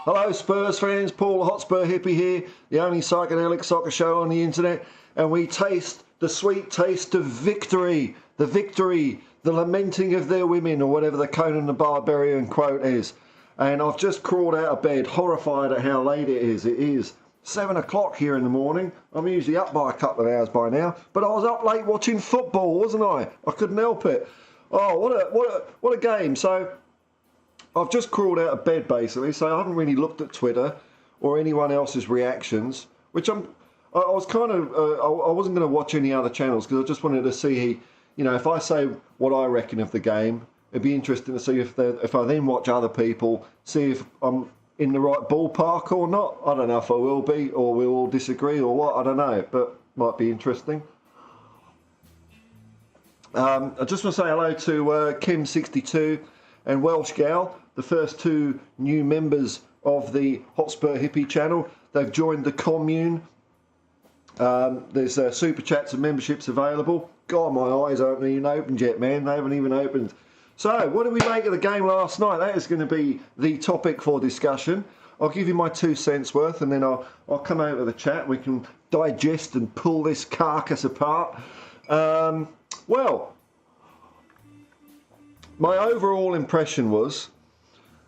Hello Spurs fans, Paul Hotspur Hippie here, the only psychedelic soccer show on the internet, and we taste the sweet taste of victory, the lamenting of their women, or whatever the Conan the Barbarian quote is. And I've just crawled out of bed, horrified at how late it is. It is 7 o'clock here in the morning. I'm usually up by a couple of hours by now, but I was up late watching football, wasn't I? I couldn't help it. Oh, what a game. So I've just crawled out of bed basically, so I haven't really looked at Twitter or anyone else's reactions, which I was kind of, I wasn't going to watch any other channels because I just wanted to see, if I say what I reckon of the game, it'd be interesting to see if I then watch other people, see if I'm in the right ballpark or not. I don't know if I will be, or we'll all disagree or what, I don't know, but might be interesting. I just want to say hello to Kim62 and Welsh Gal, the first two new members of the Hotspur Hippie channel. They've joined the commune. There's super chats and memberships available. God, my eyes haven't even opened yet, man. They haven't even opened. So, what did we make of the game last night? That is going to be the topic for discussion. I'll give you my 2 cents worth, and then I'll come out of the chat. We can digest and pull this carcass apart. Well, my overall impression was,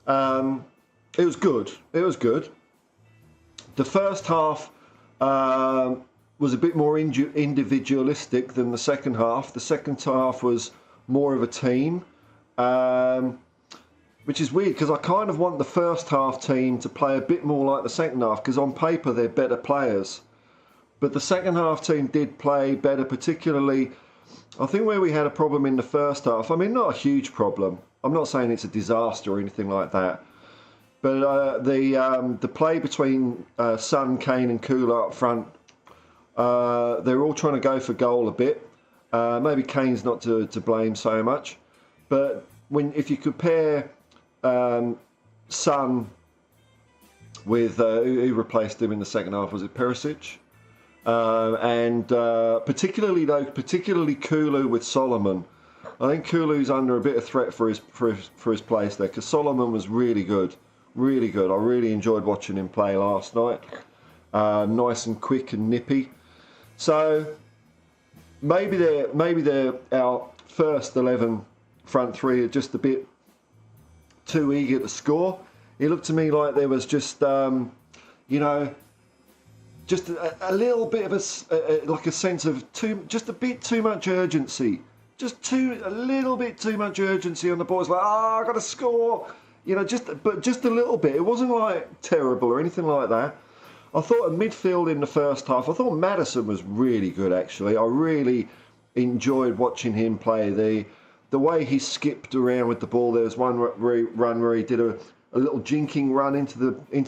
it was good. It was good. The first half was a bit more individualistic than the second half. The second half was more of a team, which is weird because I kind of want the first half team to play a bit more like the second half because on paper they're better players. But the second half team did play better, particularly I think where we had a problem in the first half. I mean, not a huge problem. I'm not saying it's a disaster or anything like that. But the play between Son, Kane and Kula up front, they're all trying to go for goal a bit. Maybe Kane's not to blame so much. But if you compare Son with who replaced him in the second half, was it Perisic? And particularly Kulu with Solomon. I think Kulu's under a bit of threat for his place there because Solomon was really good. Really good. I really enjoyed watching him play last night. Nice and quick and nippy. So maybe they're our first 11 front three are just a bit too eager to score. It looked to me like there was just just a little bit of like a sense of just a bit too much urgency. A little bit too much urgency on the ball. It's like, I got to score. Just a little bit. It wasn't like terrible or anything like that. I thought at midfield in the first half, I thought Maddison was really good actually. I really enjoyed watching him play. The way he skipped around with the ball. There was one run where he did a little jinking run into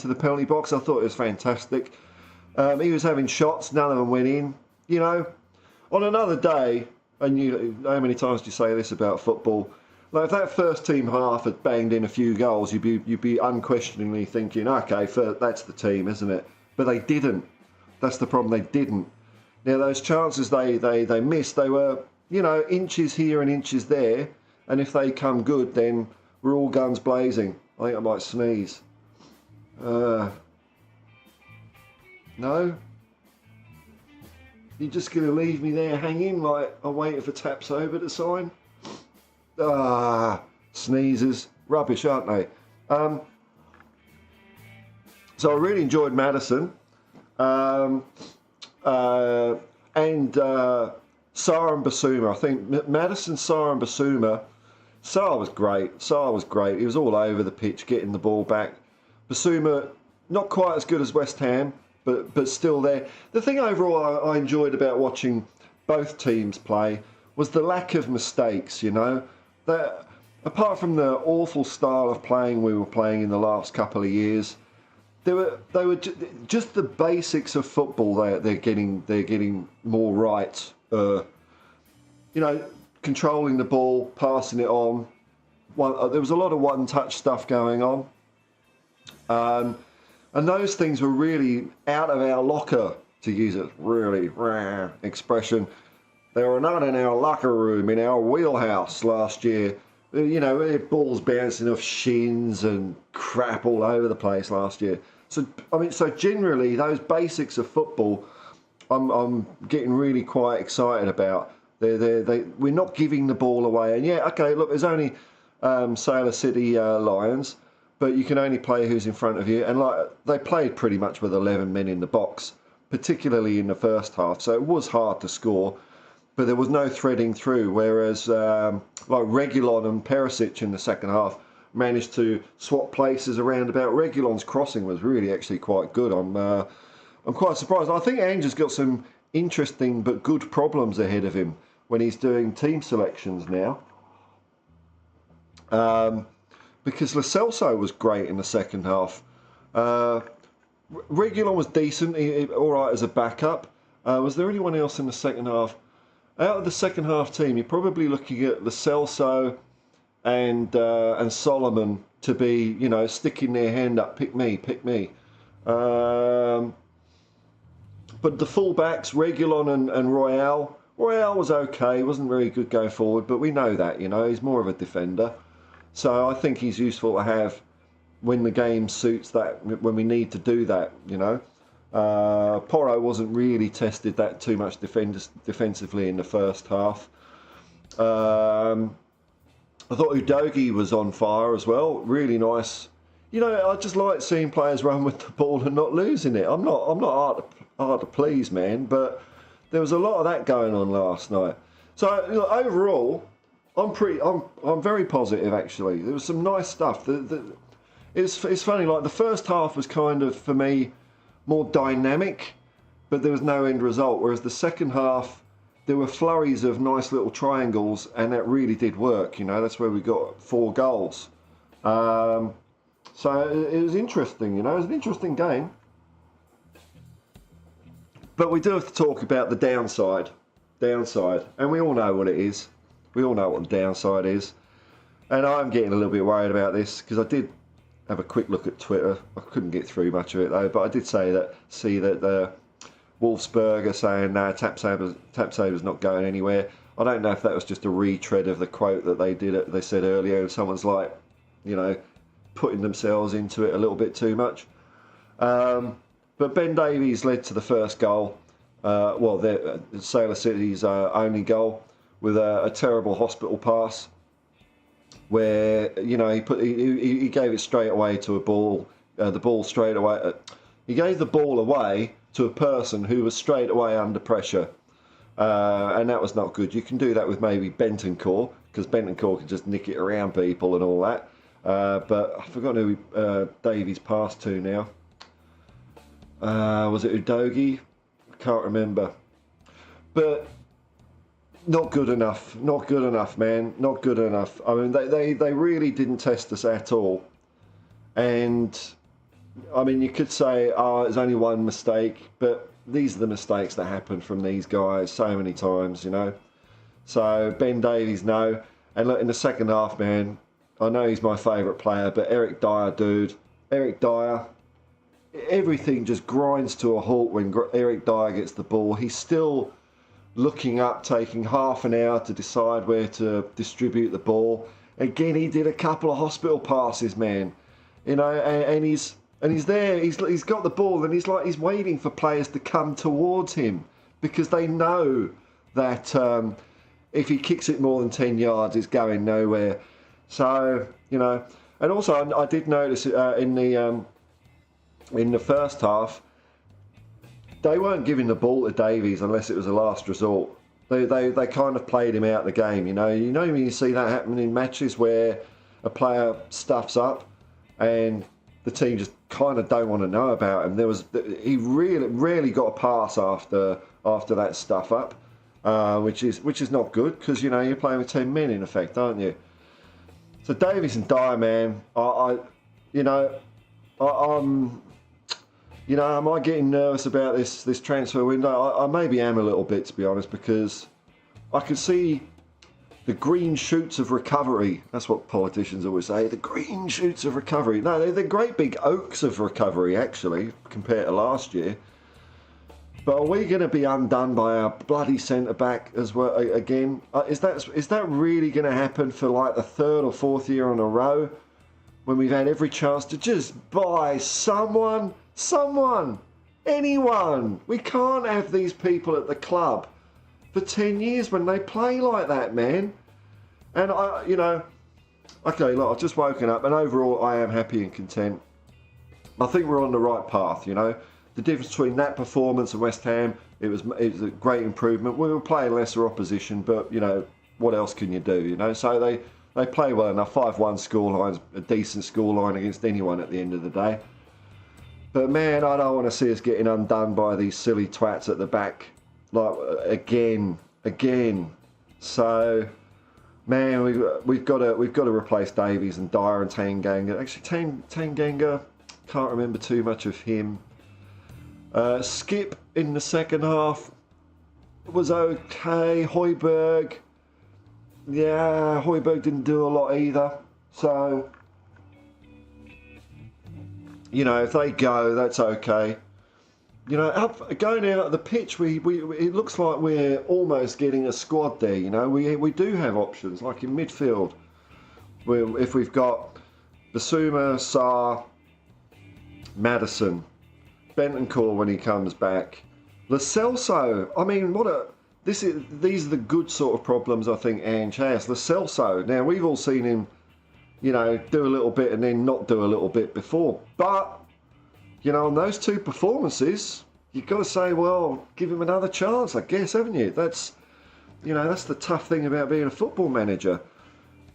the penalty box. I thought it was fantastic. He was having shots, none of them went in. On another day, and how many times do you say this about football? Like if that first team half had banged in a few goals, you'd be unquestioningly thinking, okay, that's the team, isn't it? But they didn't. That's the problem. They didn't. Now those chances they missed, they were inches here and inches there, and if they come good, then we're all guns blazing. I think I might sneeze. No? You're just going to leave me there hanging like I'm waiting for tap sober to sign? Sneezes. Rubbish, aren't they? So I really enjoyed Maddison. And Sarr and Basuma. I think Maddison, Sarr and Basuma. Sarr was great. He was all over the pitch, getting the ball back. Basuma, not quite as good as West Ham, but still there. The thing overall I enjoyed about watching both teams play was the lack of mistakes, That apart from the awful style of playing we were playing in the last couple of years, they were just the basics of football they're getting more right. Controlling the ball, passing it on. There was a lot of one-touch stuff going on. And those things were really out of our locker, to use a really rare expression. They were not in our locker room, in our wheelhouse last year. You know, balls bouncing off shins and crap all over the place last year. So I mean, so generally those basics of football, I'm getting really quite excited about. We're not giving the ball away, and yeah, okay, look, there's only Sailor City Lions, but you can only play who's in front of you, and like they played pretty much with 11 men in the box, particularly in the first half, so it was hard to score. But there was no threading through, whereas like Reguilon and Perisic in the second half managed to swap places around about. Reguilon's crossing was really actually quite good. I'm quite surprised. I think Ange has got some interesting but good problems ahead of him when he's doing team selections now. Because Lo Celso was great in the second half. Reguilon was decent, all right as a backup. Was there anyone else in the second half? Out of the second half team, you're probably looking at Lo Celso and Solomon to be, you know, sticking their hand up, pick me, pick me. But the fullbacks, Reguilon and Royale was okay, wasn't very good going forward, but we know that, you know, he's more of a defender. So I think he's useful to have when the game suits that, when we need to do that, you know. Porro wasn't really tested that too much defensively in the first half. I thought Udogie was on fire as well. Really nice. You know, I just like seeing players run with the ball and not losing it. I'm not hard to please, man, but there was a lot of that going on last night. So, you know, overall, I'm very positive actually. There was some nice stuff. It's funny. Like the first half was kind of for me more dynamic, but there was no end result. Whereas the second half, there were flurries of nice little triangles, and that really did work. You know, that's where we got 4 goals. So it was interesting. You know, it was an interesting game. But we do have to talk about the downside, and we all know what it is. We all know what the downside is, and I'm getting a little bit worried about this because I did have a quick look at Twitter. I couldn't get through much of it though, but I did see that Wolfsburg are saying no, Tapsaber's not going anywhere. I don't know if that was just a retread of the quote that they said earlier, and someone's like, you know, putting themselves into it a little bit too much. But Ben Davies led to the first goal. Sailor City's only goal with a terrible hospital pass, where, you know, he gave it straight away to a ball. The ball straight away. He gave the ball away to a person who was straight away under pressure, and that was not good. You can do that with maybe Bentancur, because Bentancur can just nick it around people and all that. But I've forgotten who Davies passed to now. Was it Udogie? I can't remember. But not good enough. Not good enough, man. Not good enough. I mean, they really didn't test us at all. And, I mean, you could say, it's only one mistake, but these are the mistakes that happen from these guys so many times, you know. So, Ben Davies, no. And look, in the second half, man, I know he's my favourite player, but Eric Dyer, dude. Eric Dyer, everything just grinds to a halt when Eric Dyer gets the ball. He's still looking up, taking half an hour to decide where to distribute the ball. Again, he did a couple of hospital passes, man. You know, and he's there. He's got the ball, and he's waiting for players to come towards him, because they know that if he kicks it more than 10 yards, it's going nowhere. So, you know, and also I did notice in the first half, they weren't giving the ball to Davies unless it was a last resort. They kind of played him out of the game, you know. You know when you see that happen in matches where a player stuffs up and the team just kind of don't want to know about him. He really got a pass after that stuff up, which is not good, because, you know, you're playing with 10 men in effect, aren't you? So Davies and Dyer, man, am I getting nervous about this transfer window? I maybe am a little bit, to be honest, because I can see the green shoots of recovery. That's what politicians always say, the green shoots of recovery. No, they're great big oaks of recovery, actually, compared to last year. But are we going to be undone by our bloody centre-back as well again? Is that really going to happen for like the third or fourth year in a row? When we've had every chance to just buy someone, anyone. We can't have these people at the club for 10 years when they play like that, man. And okay, look, I've just woken up and overall I am happy and content. I think we're on the right path, The difference between that performance and West Ham, it was a great improvement. We were playing lesser opposition, but, what else can you do, So they play well enough. 5-1 scoreline's a decent scoreline against anyone at the end of the day. But, man, I don't want to see us getting undone by these silly twats at the back. Like, again. So, man, we've got to replace Davies and Dyer and Tanganga. Actually, Tanganga, can't remember too much of him. Skip in the second half was okay. Højbjerg didn't do a lot either. So, if they go, that's okay. Going out of the pitch, it looks like we're almost getting a squad there. We do have options, like in midfield, if we've got Basuma, Sarr, Maddison, Bentancur when he comes back, Lo Celso. I mean, these are the good sort of problems I think Ange has. Lo Celso. Now we've all seen him, do a little bit and then not do a little bit before, but. On those two performances, you've got to say, well, give him another chance, I guess, haven't you? That's the tough thing about being a football manager.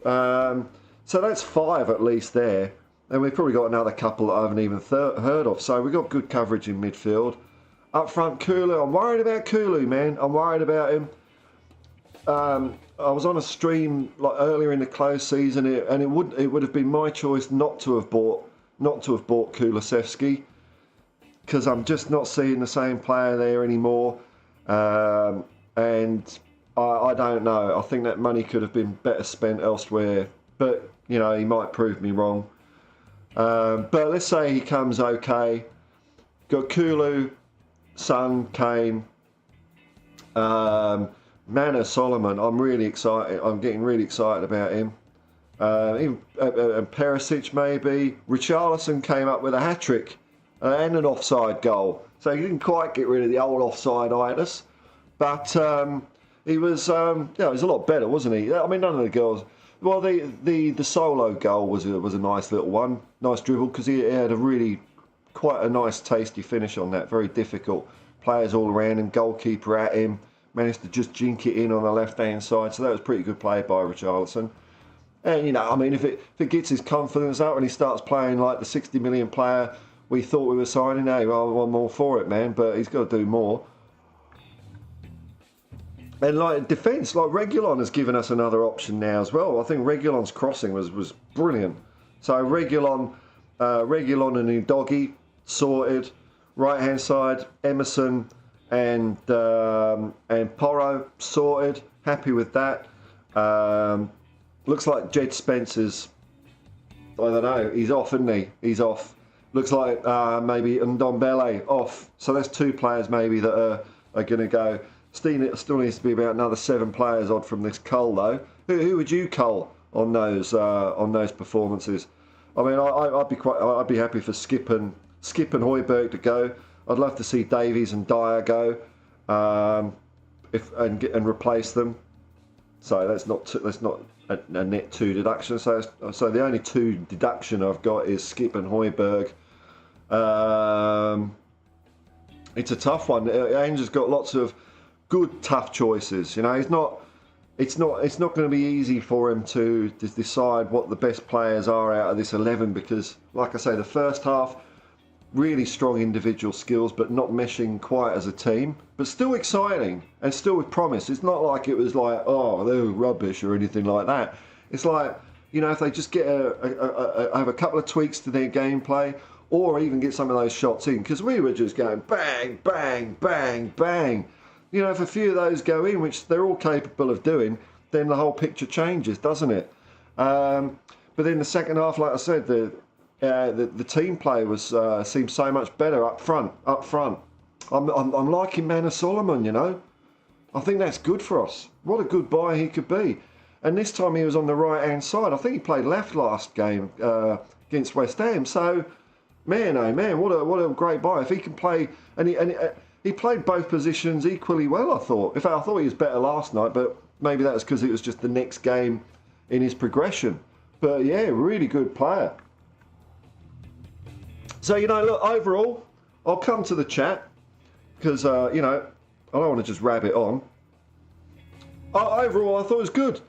So that's 5 at least there. And we've probably got another couple that I haven't even heard of. So we've got good coverage in midfield. Up front, Kulu. I'm worried about Kulu, man. I'm worried about him. I was on a stream earlier in the close season, and it would have been my choice not to have bought Kulusevski. Because I'm just not seeing the same player there anymore. And I don't know. I think that money could have been better spent elsewhere. But, he might prove me wrong. But let's say he comes okay. Got Kulu, Son, Kane, Manor, Solomon. I'm really excited. I'm getting really excited about him. Even Perisic maybe. Richarlison came up with a hat-trick. And an offside goal. So he didn't quite get rid of the old offside-itis. But he was he was a lot better, wasn't he? I mean, none of the girls... Well, the solo goal was a nice little one. Nice dribble, because he had quite a nice tasty finish on that. Very difficult. Players all around him, goalkeeper at him. Managed to just jink it in on the left-hand side. So that was pretty good play by Richarlison. And, if it gets his confidence up and he starts playing like the 60 million player... we thought we were signing, I'm all for it, man, but he's got to do more. And like defence, like Reguilon has given us another option now as well. I think Reguilon's crossing was brilliant. So Reguilon and Udogie sorted. Right hand side, Emerson and Porro sorted. Happy with that. Looks like Jed Spencer's. I don't know. He's off, isn't he? He's off. Looks like maybe Ndombele off. So that's 2 players maybe that are going to go. Still needs to be about another 7 players odd from this cull though. Who would you cull on those performances? I mean, I'd be happy for Skip and Højbjerg to go. I'd love to see Davies and Dyer go, and replace them. So that's not a net 2 deduction. So the only 2 deduction I've got is Skip and Højbjerg. It's a tough one. Ange has got lots of good tough choices. It's not going to be easy for him to decide what the best players are out of this 11 because, like I say, the first half really strong individual skills, but not meshing quite as a team. But still exciting and still with promise. It's not like it was like, oh, they're rubbish or anything like that. It's like, if they just get have a couple of tweaks to their gameplay, or even get some of those shots in, because we were just going bang, bang, bang, bang. If a few of those go in, which they're all capable of doing, then the whole picture changes, doesn't it? But then the second half, like I said, the team play seemed so much better up front. I'm liking Manor Solomon, you know. I think that's good for us. What a good buy he could be. And this time he was on the right-hand side. I think he played left last game against West Ham. So, man, oh man, what a great buy. If he can play, and he played both positions equally well, I thought. In fact, I thought he was better last night, but maybe that was because it was just the next game in his progression. But yeah, really good player. So, you know, look, overall, I'll come to the chat because, you know, I don't want to just rabbit on. Overall, I thought it was good.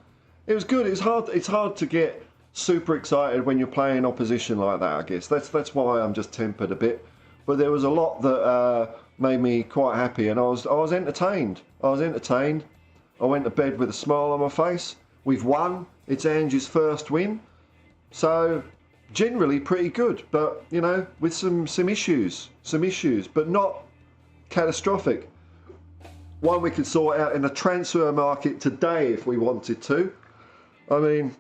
It was good. It's hard to get super excited when you're playing opposition like that, I guess. That's why I'm just tempered a bit. But there was a lot that made me quite happy, and I was entertained. I was entertained. I went to bed with a smile on my face. We've won. It's Ange's first win. So, generally pretty good. But, you know, with some issues. Some issues, but not catastrophic. One we could sort out in the transfer market today if we wanted to. I mean,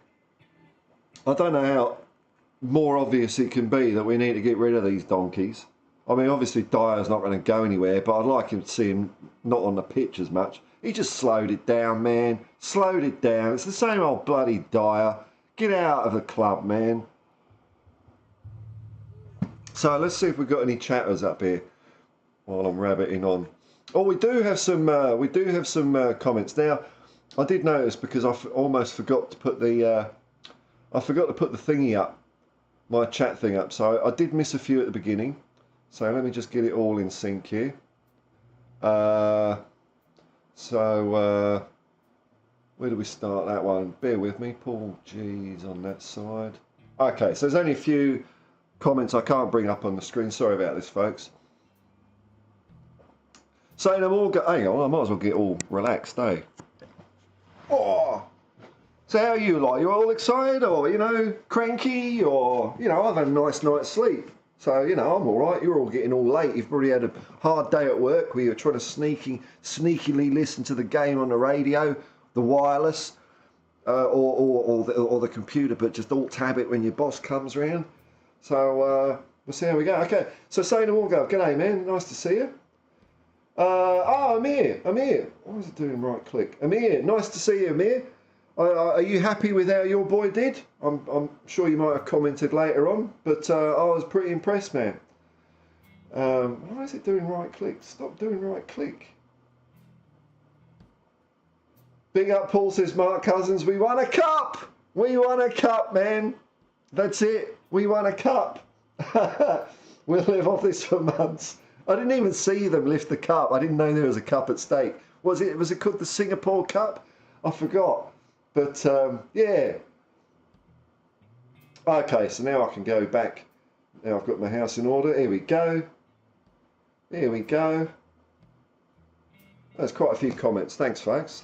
I don't know how more obvious it can be that we need to get rid of these donkeys. I mean, obviously Dyer's not going to go anywhere, but I'd like him to see him not on the pitch as much. He just slowed it down, man. Slowed it down. It's the same old bloody Dyer. Get out of the club, man. So let's see if we've got any chatters up here while I'm rabbiting on. Oh, we do have some comments now. I did notice because I almost forgot to put the thingy up, my chat thing up. So I did miss a few at the beginning. So let me just get it all in sync here. Where do we start that one? Bear with me. Paul G's on that side. Okay, so there's only a few comments I can't bring up on the screen. Sorry about this, folks. So hang on, I might as well get all relaxed, eh? Oh, so how are you like? You all excited or, you know, cranky or, you know, I've had a nice night's sleep. So, you know, I'm all right. You're all getting all late. You've probably had a hard day at work where you're trying to sneakily listen to the game on the radio, the wireless, or the computer, but just alt-tab it when your boss comes round. So, we'll see how we go. Okay, so saying to all go, g'day, man. Nice to see you. Amir. Why is it doing right click? Amir, nice to see you, Amir. Are you happy with how your boy did? I'm sure you might have commented later on, but I was pretty impressed, man. Why is it doing right click? Stop doing right click. Big up, Paul says, Mark Cousins, we won a cup! We won a cup, man. That's it. We won a cup. We'll live off this for months. I didn't even see them lift the cup. I didn't know there was a cup at stake. Was it called the Singapore Cup? I forgot. But, yeah. Okay, so now I can go back. Now I've got my house in order. Here we go. Here we go. There's quite a few comments. Thanks, folks.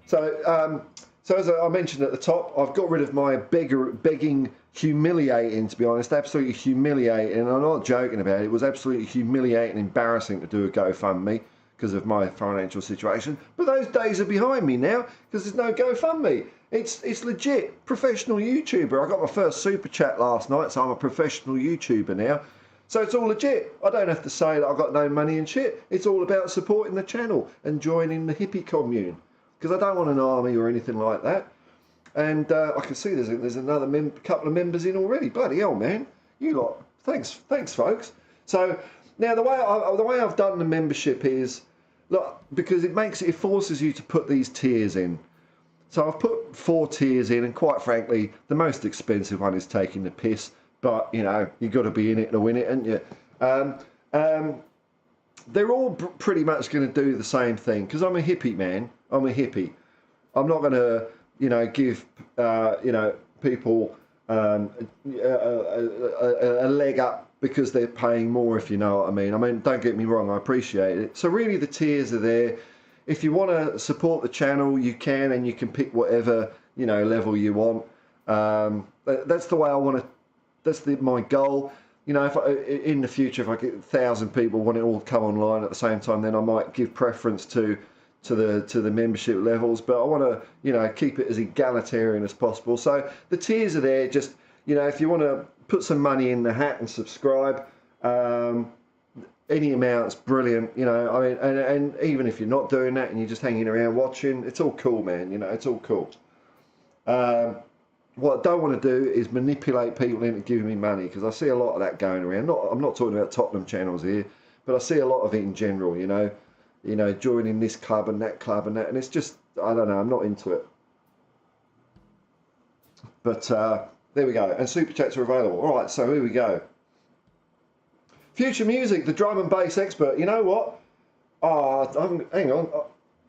So, so as I mentioned at the top, I've got rid of my begging, humiliating, to be honest, absolutely humiliating. And I'm not joking about it. It was absolutely humiliating, embarrassing to do a GoFundMe because of my financial situation. But those days are behind me now because there's no GoFundMe. It's legit. Professional YouTuber. I got my first super chat last night, so I'm a professional YouTuber now. So it's all legit. I don't have to say that I've got no money and shit. It's all about supporting the channel and joining the hippie commune. Because I don't want an army or anything like that. And I can see there's another couple of members in already. Bloody hell, man. You lot. Thanks, folks. So now the way I've done the membership is, look, because it forces you to put these tiers in. So I've put 4 tiers in, and quite frankly, the most expensive one is taking the piss. But, you know, you've got to be in it to win it, haven't you? They're all pretty much going to do the same thing, because I'm a hippie, man. I'm a hippie. I'm not going to, you know, give, you know, people a leg up because they're paying more, if you know what I mean. I mean, don't get me wrong, I appreciate it. So really the tiers are there. If you want to support the channel, you can, and you can pick whatever, you know, level you want. That's the way I want to, that's my goal. You know, if in the future, if I get 1,000 people want it all to come online at the same time, then I might give preference to the membership levels. But I want to, you know, keep it as egalitarian as possible. So the tiers are there. Just, you know, if you want to put some money in the hat and subscribe, any amount's brilliant, you know. I mean, and even if you're not doing that and you're just hanging around watching, it's all cool, man. You know, it's all cool. What I don't want to do is manipulate people into giving me money, because I see a lot of that going around. I'm not talking about Tottenham channels here, but I see a lot of it in general. You know, joining this club and that, and it's just, I don't know. I'm not into it. But there we go. And super chats are available. All right, so here we go. Future music, the drum and bass expert. You know what? Hang on.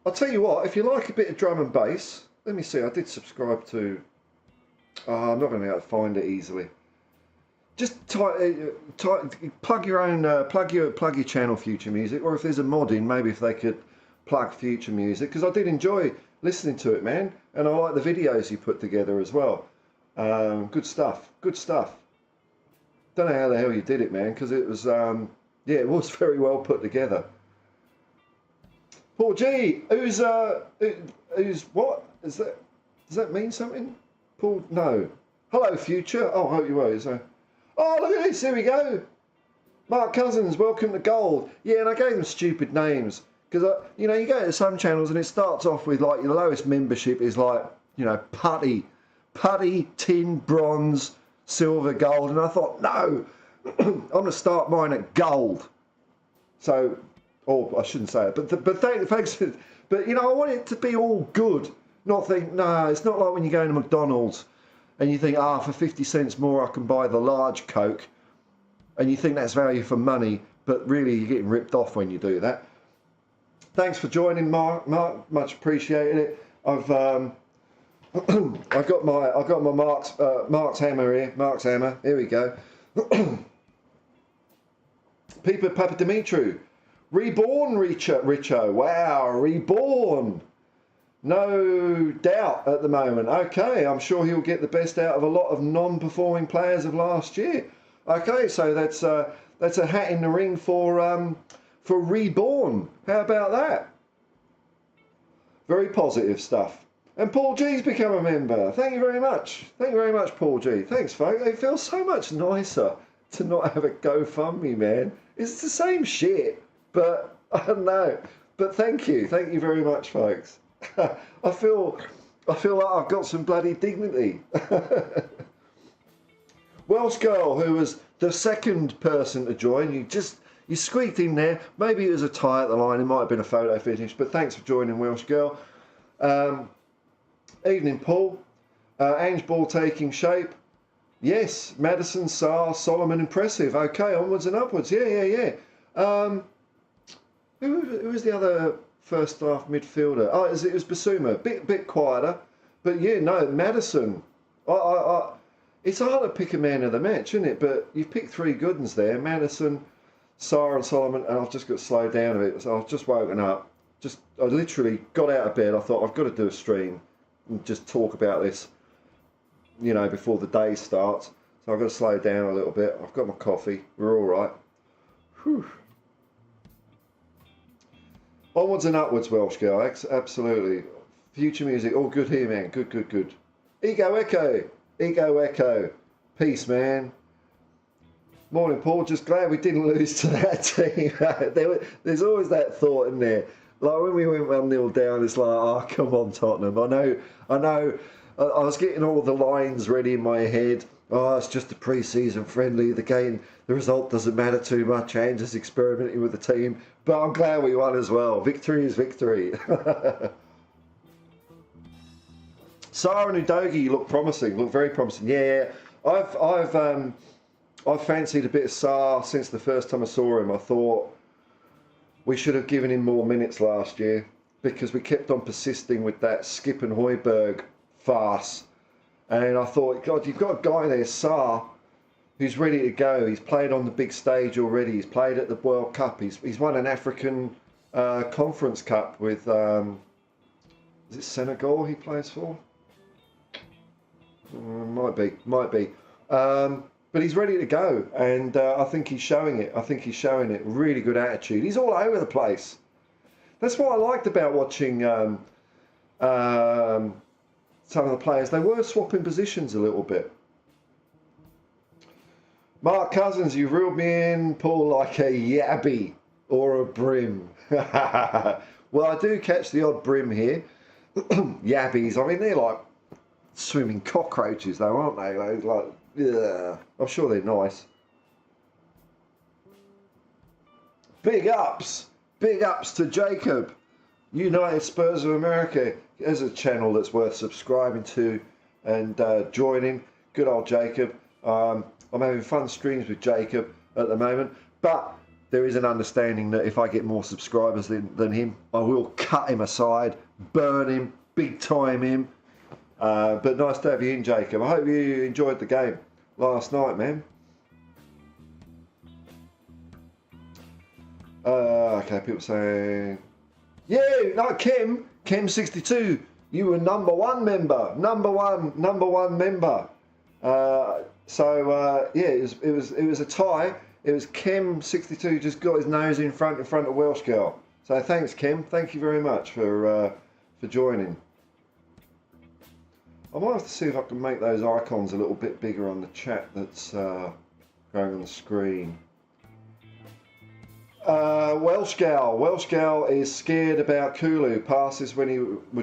I'll tell you what. If you like a bit of drum and bass, let me see. I did subscribe to. I'm not going to be able to find it easily. Just plug your own, plug your channel Future Music, or if there's a mod in, maybe if they could plug Future Music, because I did enjoy listening to it, man, and I like the videos you put together as well. Good stuff. Good stuff. Don't know how the hell you did it, man, because it was, yeah, it was very well put together. Paul G, who's what? Is that? Does that mean something? Paul, no. Hello, Future. Oh, I hope you were. So, oh, look at this. Here we go. Mark Cousins, welcome to Gold. Yeah, and I gave them stupid names because you know, you go to some channels and it starts off with like your lowest membership is like, you know, putty, tin, bronze, silver, gold, and I thought, no, I'm gonna start mine at gold. So, I shouldn't say it, but thanks. But you know, I want it to be all good. Not think, no, it's not like when you go to McDonald's and you think, for 50 cents more I can buy the large Coke, and you think that's value for money, but really you're getting ripped off when you do that. Thanks for joining, Mark. Much appreciated it. I've got my Mark's hammer here. Mark's hammer. Here we go. Papa Dimitru, reborn, Richo. Wow, reborn. No doubt at the moment. Okay, I'm sure he'll get the best out of a lot of non-performing players of last year. Okay, so that's a hat in the ring for reborn. How about that? Very positive stuff. And Paul G's become a member. Thank you very much. Thank you very much, Paul G. Thanks, folks. It feels so much nicer to not have a GoFundMe, man. It's the same shit, but I don't know. But thank you very much, folks. I feel like I've got some bloody dignity. Welsh Girl, who was the second person to join, you squeaked in there. Maybe it was a tie at the line. It might have been a photo finish, but thanks for joining, Welsh Girl. Evening, Paul. Ange ball taking shape. Yes, Maddison, Sarr, Solomon, impressive. Okay, onwards and upwards. Yeah. Who was the other first half midfielder? Oh, it was Basuma. Bit quieter, but yeah, no, Maddison. It's hard to pick a man of the match, isn't it? But you've picked three good ones there: Maddison, Sarr, and Solomon. And I've just got to slow down a bit. So I've just woken up. I literally got out of bed. I thought I've got to do a stream and just talk about this, you know, before the day starts. So I've got to slow down a little bit. I've got my coffee. We're all right. Whew. Onwards and upwards, Welsh Girl. Absolutely. Future music. All good here, man. Good. Ego Echo. Peace, man. Morning, Paul. Just glad we didn't lose to that team. There's always that thought in there. Like when we went 1-0 down, it's like, oh, come on, Tottenham. I know. I was getting all the lines ready in my head. Oh, it's just a pre-season friendly. The result doesn't matter too much. Ange is experimenting with the team. But I'm glad we won as well. Victory is victory. Sarr and Udogie look promising. Look very promising. Yeah. I've fancied a bit of Sarr since the first time I saw him. I thought we should have given him more minutes last year because we kept on persisting with that Skip and Højbjerg farce. And I thought, God, you've got a guy there, Sarr, who's ready to go. He's played on the big stage already. He's played at the World Cup. He's won an African Conference Cup with, is it Senegal he plays for? Might be. But he's ready to go, and I think he's showing it. Really good attitude. He's all over the place. That's what I liked about watching some of the players. They were swapping positions a little bit. Mark Cousins, you've reeled me in, Paul, like a yabby or a brim. Well, I do catch the odd brim here. Yabbies, I mean, they're like swimming cockroaches, though, aren't they? Like, yeah, I'm sure they're nice. Big ups to Jacob. United Spurs of America. There's a channel that's worth subscribing to and joining. Good old Jacob. I'm having fun streams with Jacob at the moment, but there is an understanding that if I get more subscribers than him, I will cut him aside, burn him, big time him. But nice to have you in, Jacob. I hope you enjoyed the game last night, man. Okay, people saying, yeah, no, Kim62, you were number one member. Yeah, it was a tie. It was Kim62 just got his nose in front of Welsh Girl. So thanks, Kim. Thank you very much for joining. I might have to see if I can make those icons a little bit bigger on the chat that's going on the screen. Welsh Gal is scared about Kulu. Passes when he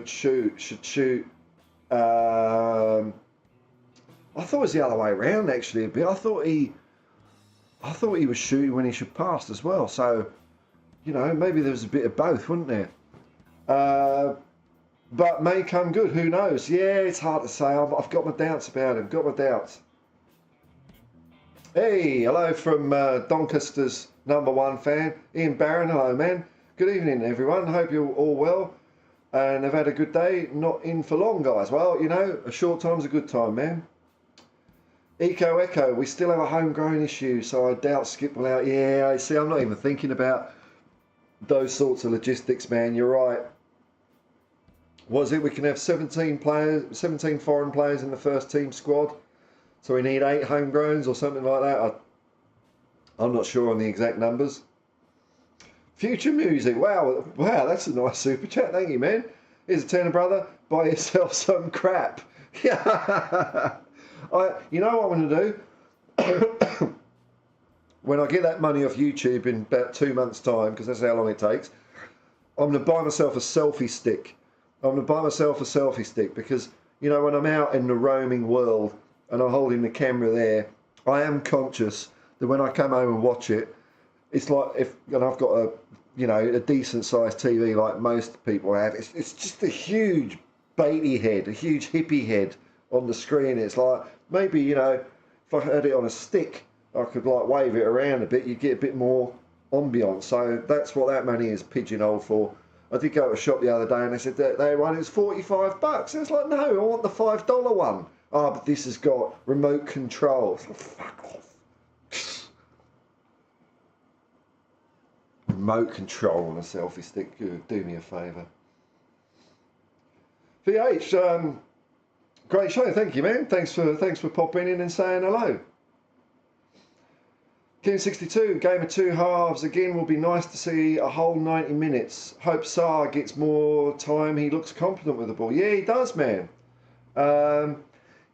should shoot. I thought it was the other way around actually a bit. I thought he was shooting when he should pass as well. So, you know, maybe there was a bit of both, wasn't there? But may come good. Who knows? Yeah, it's hard to say. I've got my doubts about him. Got my doubts. Hey, hello from Doncaster's #1 fan, Ian Barron. Hello, man. Good evening, everyone. Hope you're all well and have had a good day. Not in for long, guys. Well, you know, a short time's a good time, man. Echo, we still have a homegrown issue, so I doubt Skip will out. Yeah, I see. I'm not even thinking about those sorts of logistics, man. You're right. Was it? We can have 17 foreign players in the first team squad. So we need 8 homegrowns or something like that. I'm not sure on the exact numbers. Future music. Wow, that's a nice super chat. Thank you, man. Here's a tenner, brother. Buy yourself some crap. Yeah. You know what I'm going to do? When I get that money off YouTube in about 2 months' time, because that's how long it takes, I'm going to buy myself a selfie stick. Because, you know, when I'm out in the roaming world and I'm holding the camera there, I am conscious that when I come home and watch it, it's like and I've got a decent sized TV like most people have. It's just a huge baity head, a huge hippie head on the screen. It's like maybe, you know, if I had it on a stick, I could like wave it around a bit. You get a bit more ambience. So that's what that money is pigeonholed for. I did go to a shop the other day and they said that they won it's $45. And it's like, no, I want the $5 one. Oh, but this has got remote control. Like, fuck off. Remote control on a selfie stick. Do me a favour. VH, great show. Thank you, man. Thanks for popping in and saying hello. King62, game of 2 halves. Again, will be nice to see a whole 90 minutes. Hope Sarr gets more time. He looks confident with the ball. Yeah, he does, man.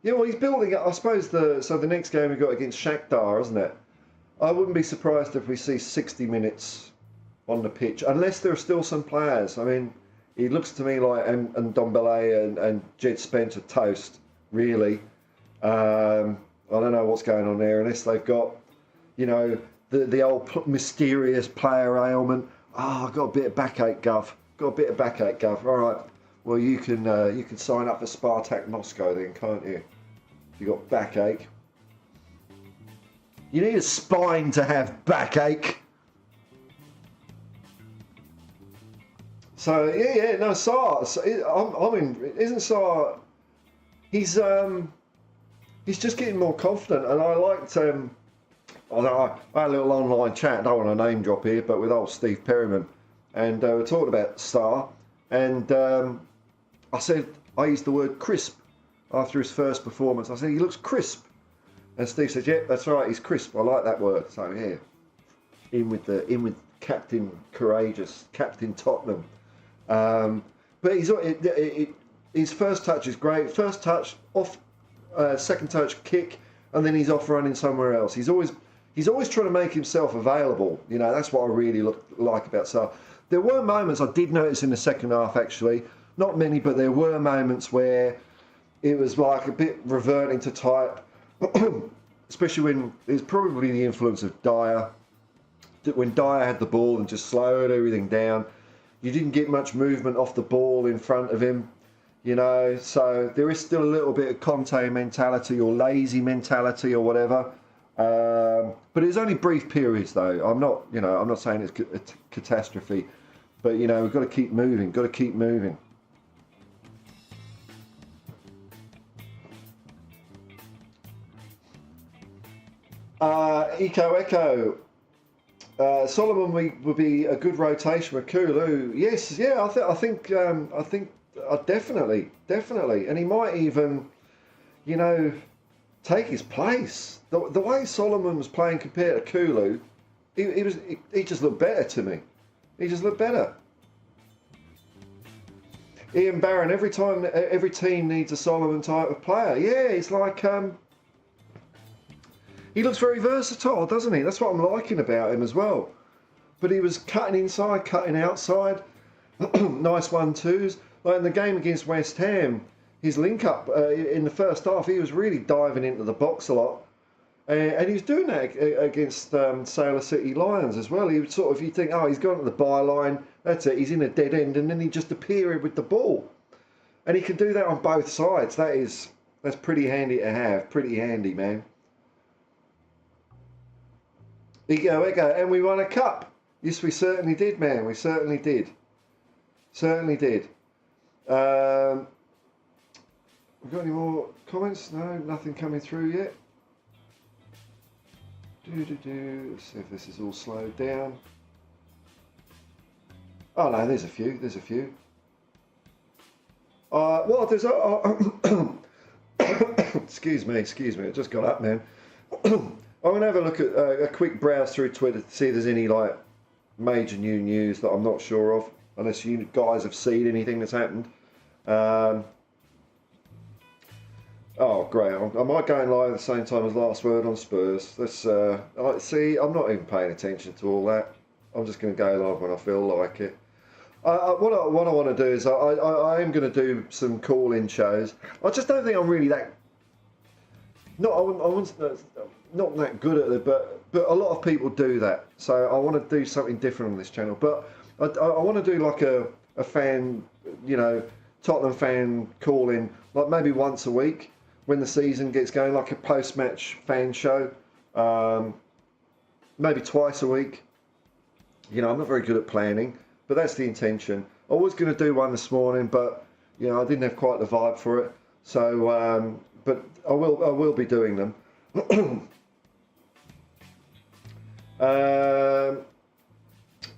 Yeah, well, he's building up. I suppose the next game we got against Shakhtar, isn't it? I wouldn't be surprised if we see 60 minutes on the pitch, unless there are still some players. I mean, he looks to me like and Ndombele and Jed Spencer toast, really. I don't know what's going on there, unless they've got, you know, the old mysterious player ailment. Oh, I've got a bit of backache, Gov. All right. Well, you can sign up for Spartak Moscow then, can't you? If you got backache. You need a spine to have backache. So no, Sarr. I mean, isn't Sarr? He's just getting more confident, and I liked. I had a little online chat. I don't want to name drop here, but with old Steve Perryman, and we're talking about Sarr, and I used the word crisp after his first performance. I said he looks crisp, and Steve said, "Yeah, that's right. He's crisp. I like that word." So yeah, in with Captain Courageous, Captain Tottenham. But his first touch is great. First touch off, second touch kick, and then he's off running somewhere else. He's always trying to make himself available. You know, that's what I really like about Salah. There were moments I did notice in the second half, actually. Not many, but there were moments where it was like a bit reverting to type, especially when it's probably the influence of Dyer. When Dyer had the ball and just slowed everything down, you didn't get much movement off the ball in front of him, you know. So there is still a little bit of Conte mentality or lazy mentality or whatever. But it's only brief periods, though. I'm not saying it's a catastrophe, but you know, we've got to keep moving. Got to keep moving. Echo. Solomon would be a good rotation with Kulu. Yes, yeah, I think definitely, and he might even, you know, take his place. The way Solomon was playing compared to Kulu, he just looked better to me. He just looked better. Ian Barron, every team needs a Solomon type of player. Yeah, it's like he looks very versatile, doesn't he? That's what I'm liking about him as well. But he was cutting inside, cutting outside. Nice 1-2s. Like in the game against West Ham, his link up in the first half, he was really diving into the box a lot. And he was doing that against Sailor City Lions as well. He would sort of, you think, oh, he's gone to the byline, that's it, he's in a dead end, and then he just appeared with the ball. And he can do that on both sides. That's pretty handy to have. Pretty handy, man. Echo, and we won a cup. Yes, we certainly did, man. We certainly did. Certainly did. We got any more comments? No, nothing coming through yet. Let's see if this is all slowed down. Oh no, there's a few. Well, there's excuse me. I just got up, man. I'm going to have a look at a quick browse through Twitter to see if there's any like major new news that I'm not sure of, unless you guys have seen anything that's happened. Oh, great. I might go in live at the same time as Last Word on Spurs. Let's see, I'm not even paying attention to all that. I'm just going to go live when I feel like it. What I want to do is I am going to do some call-in shows. I just don't think I'm really that... Not that good at it, but a lot of people do that. So I want to do something different on this channel. But I want to do like a fan, you know, Tottenham fan call-in, like maybe once a week when the season gets going, like a post-match fan show. Maybe twice a week. You know, I'm not very good at planning, but that's the intention. I was going to do one this morning, but you know, I didn't have quite the vibe for it. So, but I will be doing them.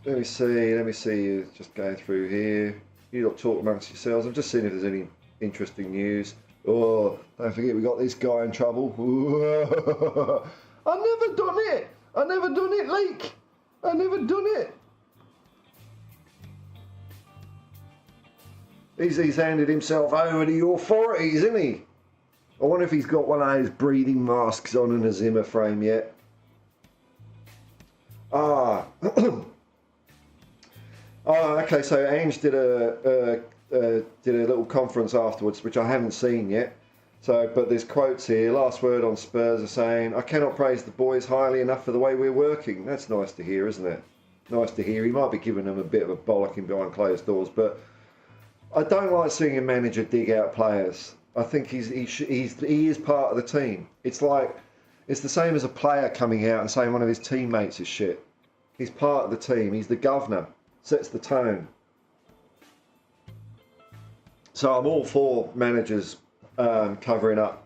Let me see. Just going through here. You lot talk amongst yourselves. I'm just seeing if there's any interesting news. Oh, don't forget we got this guy in trouble. I never done it, Leak. I never done it. He's handed himself over to the authorities, isn't he? I wonder if he's got one of those breathing masks on in a Zimmer frame yet. Okay, so Ange did a little conference afterwards, which I haven't seen yet. So, but there's quotes here. Last Word on Spurs are saying, I cannot praise the boys highly enough for the way we're working. That's nice to hear, isn't it? Nice to hear. He might be giving them a bit of a bollocking behind closed doors, but I don't like seeing a manager dig out players. I think he is part of the team. It's the same as a player coming out and saying one of his teammates is shit. He's part of the team. He's the governor. Sets the tone. So I'm all for managers covering up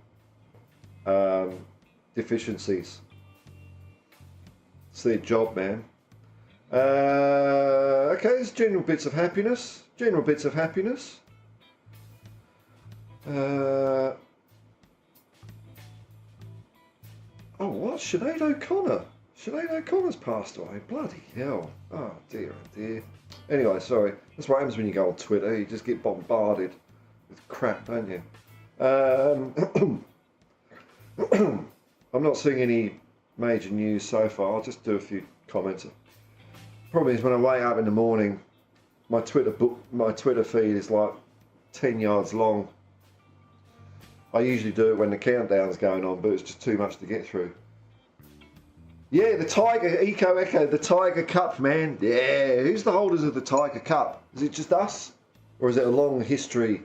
deficiencies. It's their job, man. Okay, there's general bits of happiness. Oh, what? Sinead O'Connor. Sinead O'Connor's passed away. Bloody hell. Oh, dear, oh, dear. Anyway, sorry. That's what happens when you go on Twitter. You just get bombarded with crap, don't you? I'm not seeing any major news so far. I'll just do a few comments. Problem is when I wake up in the morning, my Twitter feed is like 10 yards long. I usually do it when the countdown's going on, but it's just too much to get through. Yeah, the Tiger, Echo, the Tiger Cup, man. Yeah, who's the holders of the Tiger Cup? Is it just us? Or is it a long history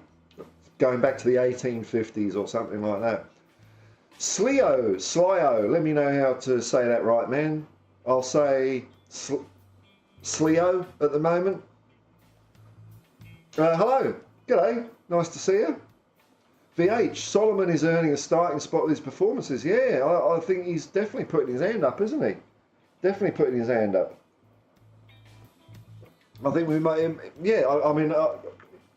going back to the 1850s or something like that? Slio, let me know how to say that right, man. I'll say Slio at the moment. Hello, g'day, nice to see you. VH, Solomon is earning a starting spot with his performances. Yeah, I think he's definitely putting his hand up, isn't he? Definitely putting his hand up. I think we might, yeah, I mean,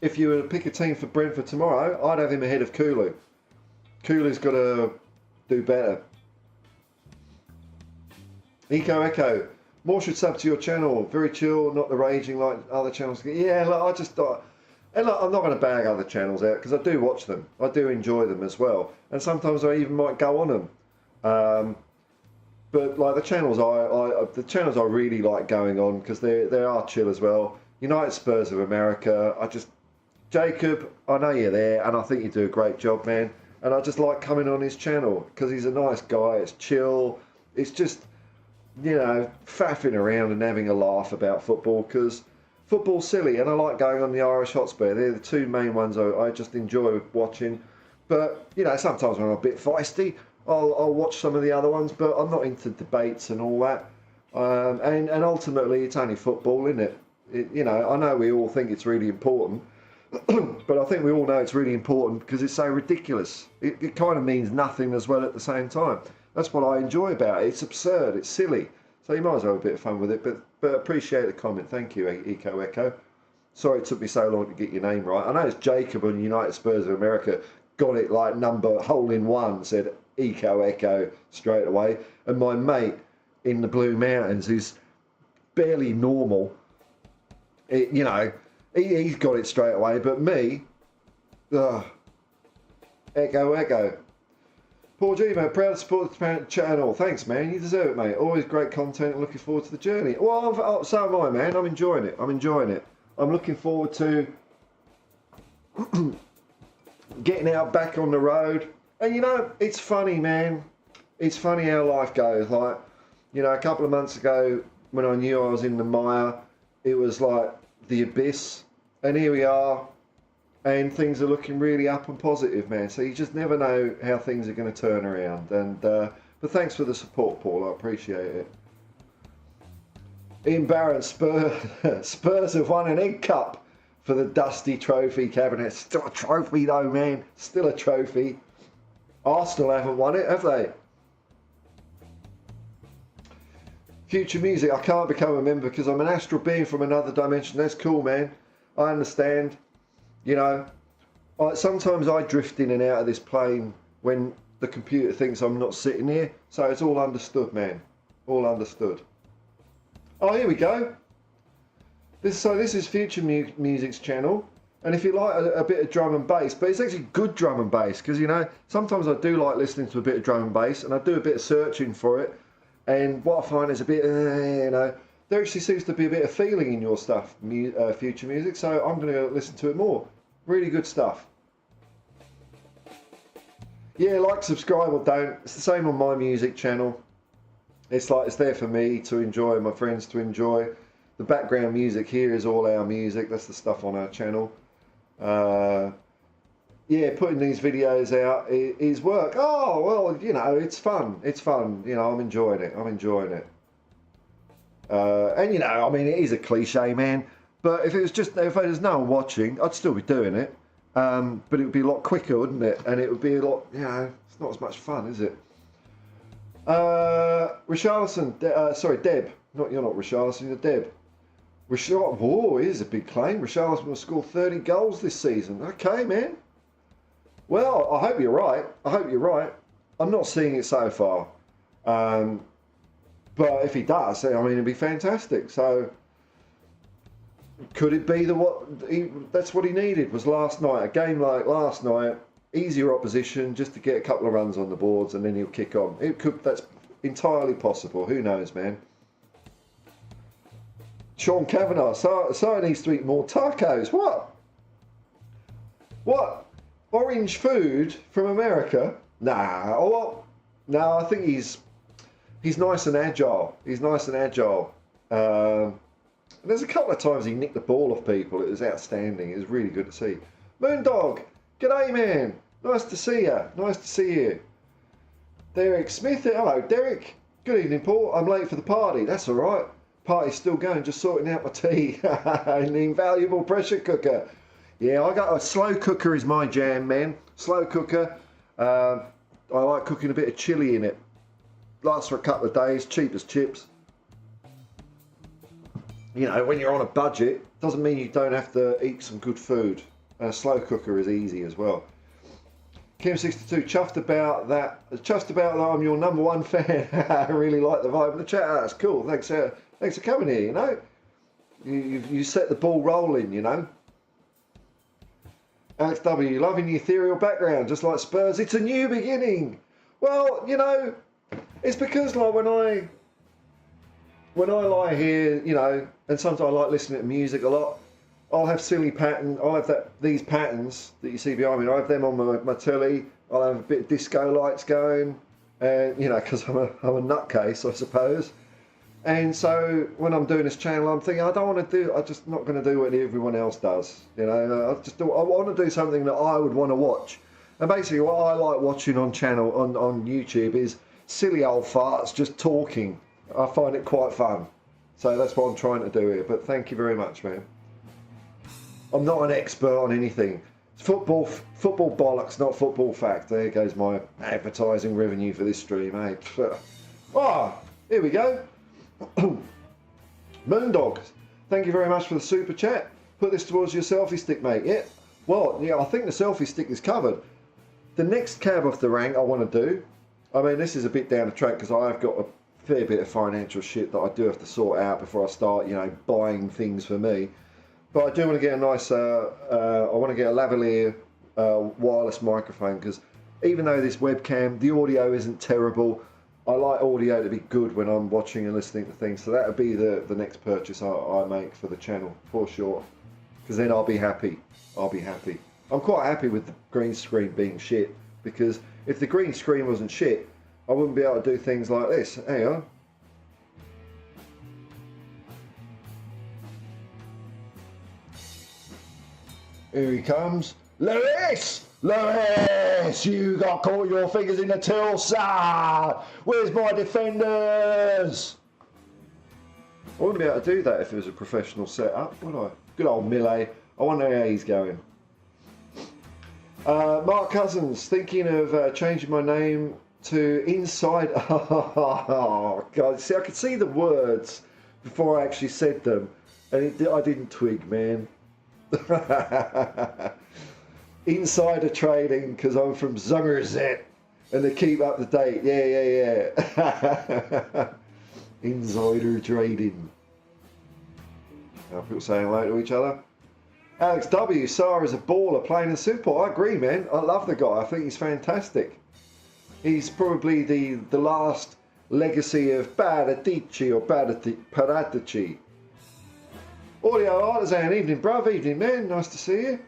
if you were to pick a team for Brentford tomorrow, I'd have him ahead of Kulu. Kulu's got to do better. Echo, more should sub to your channel. Very chill, not the raging like other channels. Yeah, look, I just thought, and look, I'm not going to bag other channels out because I do watch them. I do enjoy them as well, and sometimes I even might go on them. But like the channels I really like going on because they are chill as well. United Spurs of America. Jacob, I know you're there, and I think you do a great job, man. And I just like coming on his channel because he's a nice guy. It's chill. It's just, you know, faffing around and having a laugh about football because football's silly, and I like going on the Irish Hotspur. They're the two main ones I just enjoy watching. But, you know, sometimes when I'm a bit feisty, I'll watch some of the other ones, but I'm not into debates and all that. And ultimately, it's only football, isn't it? You know, I know we all think it's really important, but I think we all know it's really important because it's so ridiculous. It kind of means nothing as well at the same time. That's what I enjoy about it. It's absurd. It's silly. So you might as well have a bit of fun with it. But appreciate the comment. Thank you, Echo. Sorry it took me so long to get your name right. I know it's Jacob on United Spurs of America. Got it like hole in one, said Echo straight away. And my mate in the Blue Mountains, who's barely normal, you know, he's got it straight away. But me, Echo. Paul G, mate, proud to support the channel. Thanks, man. You deserve it, mate. Always great content and looking forward to the journey. Well, so am I, man. I'm enjoying it. I'm looking forward to getting out back on the road. And, you know, it's funny, man. It's funny how life goes. Like, you know, a couple of months ago when I knew I was in the mire, it was like the abyss. And here we are. And things are looking really up and positive, man. So you just never know how things are going to turn around. And but thanks for the support, Paul. I appreciate it. Ian Barron, Spurs have won an egg cup for the dusty trophy cabinet. Still a trophy, though, man. Still a trophy. Arsenal haven't won it, have they? Future music. I can't become a member because I'm an astral being from another dimension. That's cool, man. I understand. You know, sometimes I drift in and out of this plane when the computer thinks I'm not sitting here. So it's all understood, man. All understood. Oh, here we go. This is Future Music's channel. And if you like a bit of drum and bass, but it's actually good drum and bass. Because, you know, sometimes I do like listening to a bit of drum and bass. And I do a bit of searching for it. And what I find is a bit, you know, there actually seems to be a bit of feeling in your stuff, Future Music. So I'm going to listen to it more. Really good stuff. Yeah, like, subscribe or don't. It's the same on my music channel. It's like it's there for me to enjoy, my friends to enjoy. The background music here is all our music. That's the stuff on our channel. Yeah, putting these videos out is work. Oh, well, you know, it's fun. It's fun. You know, I'm enjoying it. And, you know, I mean, it is a cliche, man. But if there's no one watching, I'd still be doing it. But it would be a lot quicker, wouldn't it? And it would be a lot, you know, it's not as much fun, is it? Richarlison, sorry, Deb. You're not Richarlison, you're Deb. Whoa, it is a big claim. Richarlison will score 30 goals this season. Okay, man. Well, I hope you're right. I'm not seeing it so far. But if he does, I mean, it'd be fantastic. So, could it be that's what he needed was last night? A game like last night, easier opposition just to get a couple of runs on the boards, and then he'll kick on. That's entirely possible. Who knows, man? Sean Kavanagh, so needs to eat more tacos. What? Orange food from America? Nah. Oh, well, no, I think he's nice and agile. He's nice and agile. There's a couple of times he nicked the ball off people. It was outstanding. It was really good to see. Moondog, g'day, man. Nice to see you. Nice to see you. Derek Smith. Hello, Derek. Good evening, Paul. I'm late for the party. That's all right. Party's still going. Just sorting out my tea. An invaluable pressure cooker. Yeah, I got a slow cooker is my jam, man. Slow cooker. I like cooking a bit of chilli in it. Lasts for a couple of days. Cheap as chips. You know, when you're on a budget, doesn't mean you don't have to eat some good food. A slow cooker is easy as well. Kim62, chuffed about that I'm your #1 fan. I really like the vibe in the chat. That's cool. Thanks for coming here, you know. You set the ball rolling, you know. Alex W, loving the ethereal background, just like Spurs. It's a new beginning. Well, you know, it's because like when I lie here, you know, and sometimes I like listening to music a lot, I'll have these patterns that you see behind me. I have them on my telly. I'll have a bit of disco lights going, and you know, because I'm a nutcase, I suppose. And so when I'm doing this channel, I'm thinking I'm just not going to do what everyone else does. You know, I want to do something that I would want to watch. And basically, what I like watching on YouTube is silly old farts just talking. I find it quite fun. So that's what I'm trying to do here. But thank you very much, man. I'm not an expert on anything. It's football bollocks, not football fact. There goes my advertising revenue for this stream, eh? Here we go. Moondog, thank you very much for the super chat. Put this towards your selfie stick, mate. Yeah. Well, yeah, I think the selfie stick is covered. The next cab off the rank I want to do, I mean, this is a bit down the track because I've got a fair bit of financial shit that I do have to sort out before I start, you know, buying things for me. But I do want to get a nice, I want to get a lavalier wireless microphone because even though this webcam, the audio isn't terrible, I like audio to be good when I'm watching and listening to things. So that would be the next purchase I make for the channel, for sure. Because then I'll be happy. I'm quite happy with the green screen being shit. Because if the green screen wasn't shit, I wouldn't be able to do things like this. Hang on. Here he comes. Lewis! Lewis! You got caught your fingers in the till, sir! Where's my defenders? I wouldn't be able to do that if it was a professional setup, would I? Good old Millet. I wonder how he's going. Mark Cousins, thinking of changing my name to Inside... Oh, God. See, I could see the words before I actually said them. And I didn't twig, man. Insider trading because I'm from Zungerzet and they keep up to date. Yeah. Insider trading. People saying hello to each other. Alex W. Sarr is a baller, plain and simple. I agree, man. I love the guy. I think he's fantastic. He's probably the last legacy of Paratici or Paratici. Audio Artisan, evening bruv, evening man, nice to see you.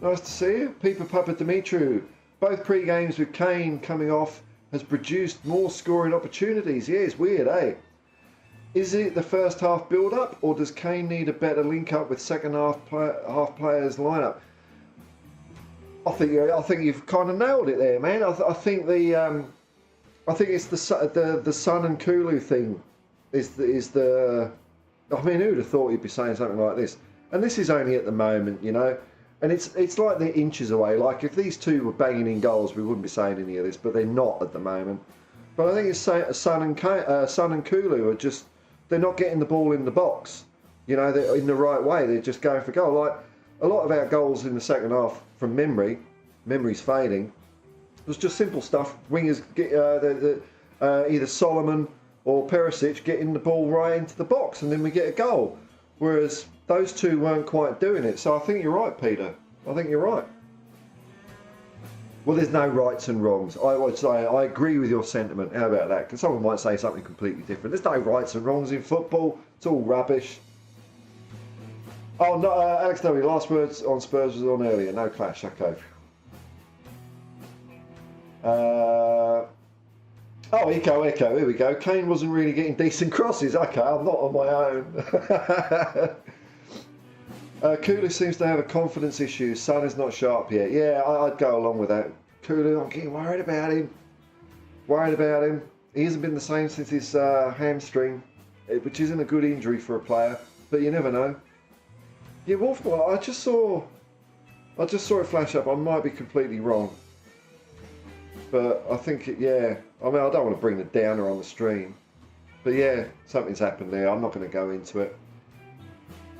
Nice to see you. Peeper Papa Dimitru, both pre-games with Kane coming off has produced more scoring opportunities. Yeah, it's weird, eh? Is it the first half build-up or does Kane need a better link-up with second half players lineup? I think you've kind of nailed it there, man. I think it's the Son and Kulu thing is the I mean, who'd have thought he'd be saying something like this? And this is only at the moment, you know. And it's like they're inches away. Like, if these two were banging in goals, we wouldn't be saying any of this. But they're not at the moment. But I think it's Son and Kulu are just... They're not getting the ball in the box. You know, they're in the right way. They're just going for goal. Like, a lot of our goals in the second half from memory's fading, was just simple stuff. Wingers get either Solomon or Perisic getting the ball right into the box and then we get a goal. Whereas those two weren't quite doing it. So I think you're right, Peter. I think you're right. Well, there's no rights and wrongs. I would say I agree with your sentiment. How about that? Because someone might say something completely different. There's no rights and wrongs in football. It's all rubbish. Oh, no, Alex W. Last words on Spurs was on earlier. No clash. Okay. Oh, Echo. Here we go. Kane wasn't really getting decent crosses. Okay, I'm not on my own. Kulu seems to have a confidence issue. Son is not sharp yet. Yeah, I'd go along with that. Kulu, I'm getting worried about him. He hasn't been the same since his hamstring, which isn't a good injury for a player, but you never know. Yeah, Wolfball, I just saw it flash up. I might be completely wrong. But I think, yeah, I mean, I don't want to bring the downer on the stream. But yeah, something's happened there. I'm not going to go into it.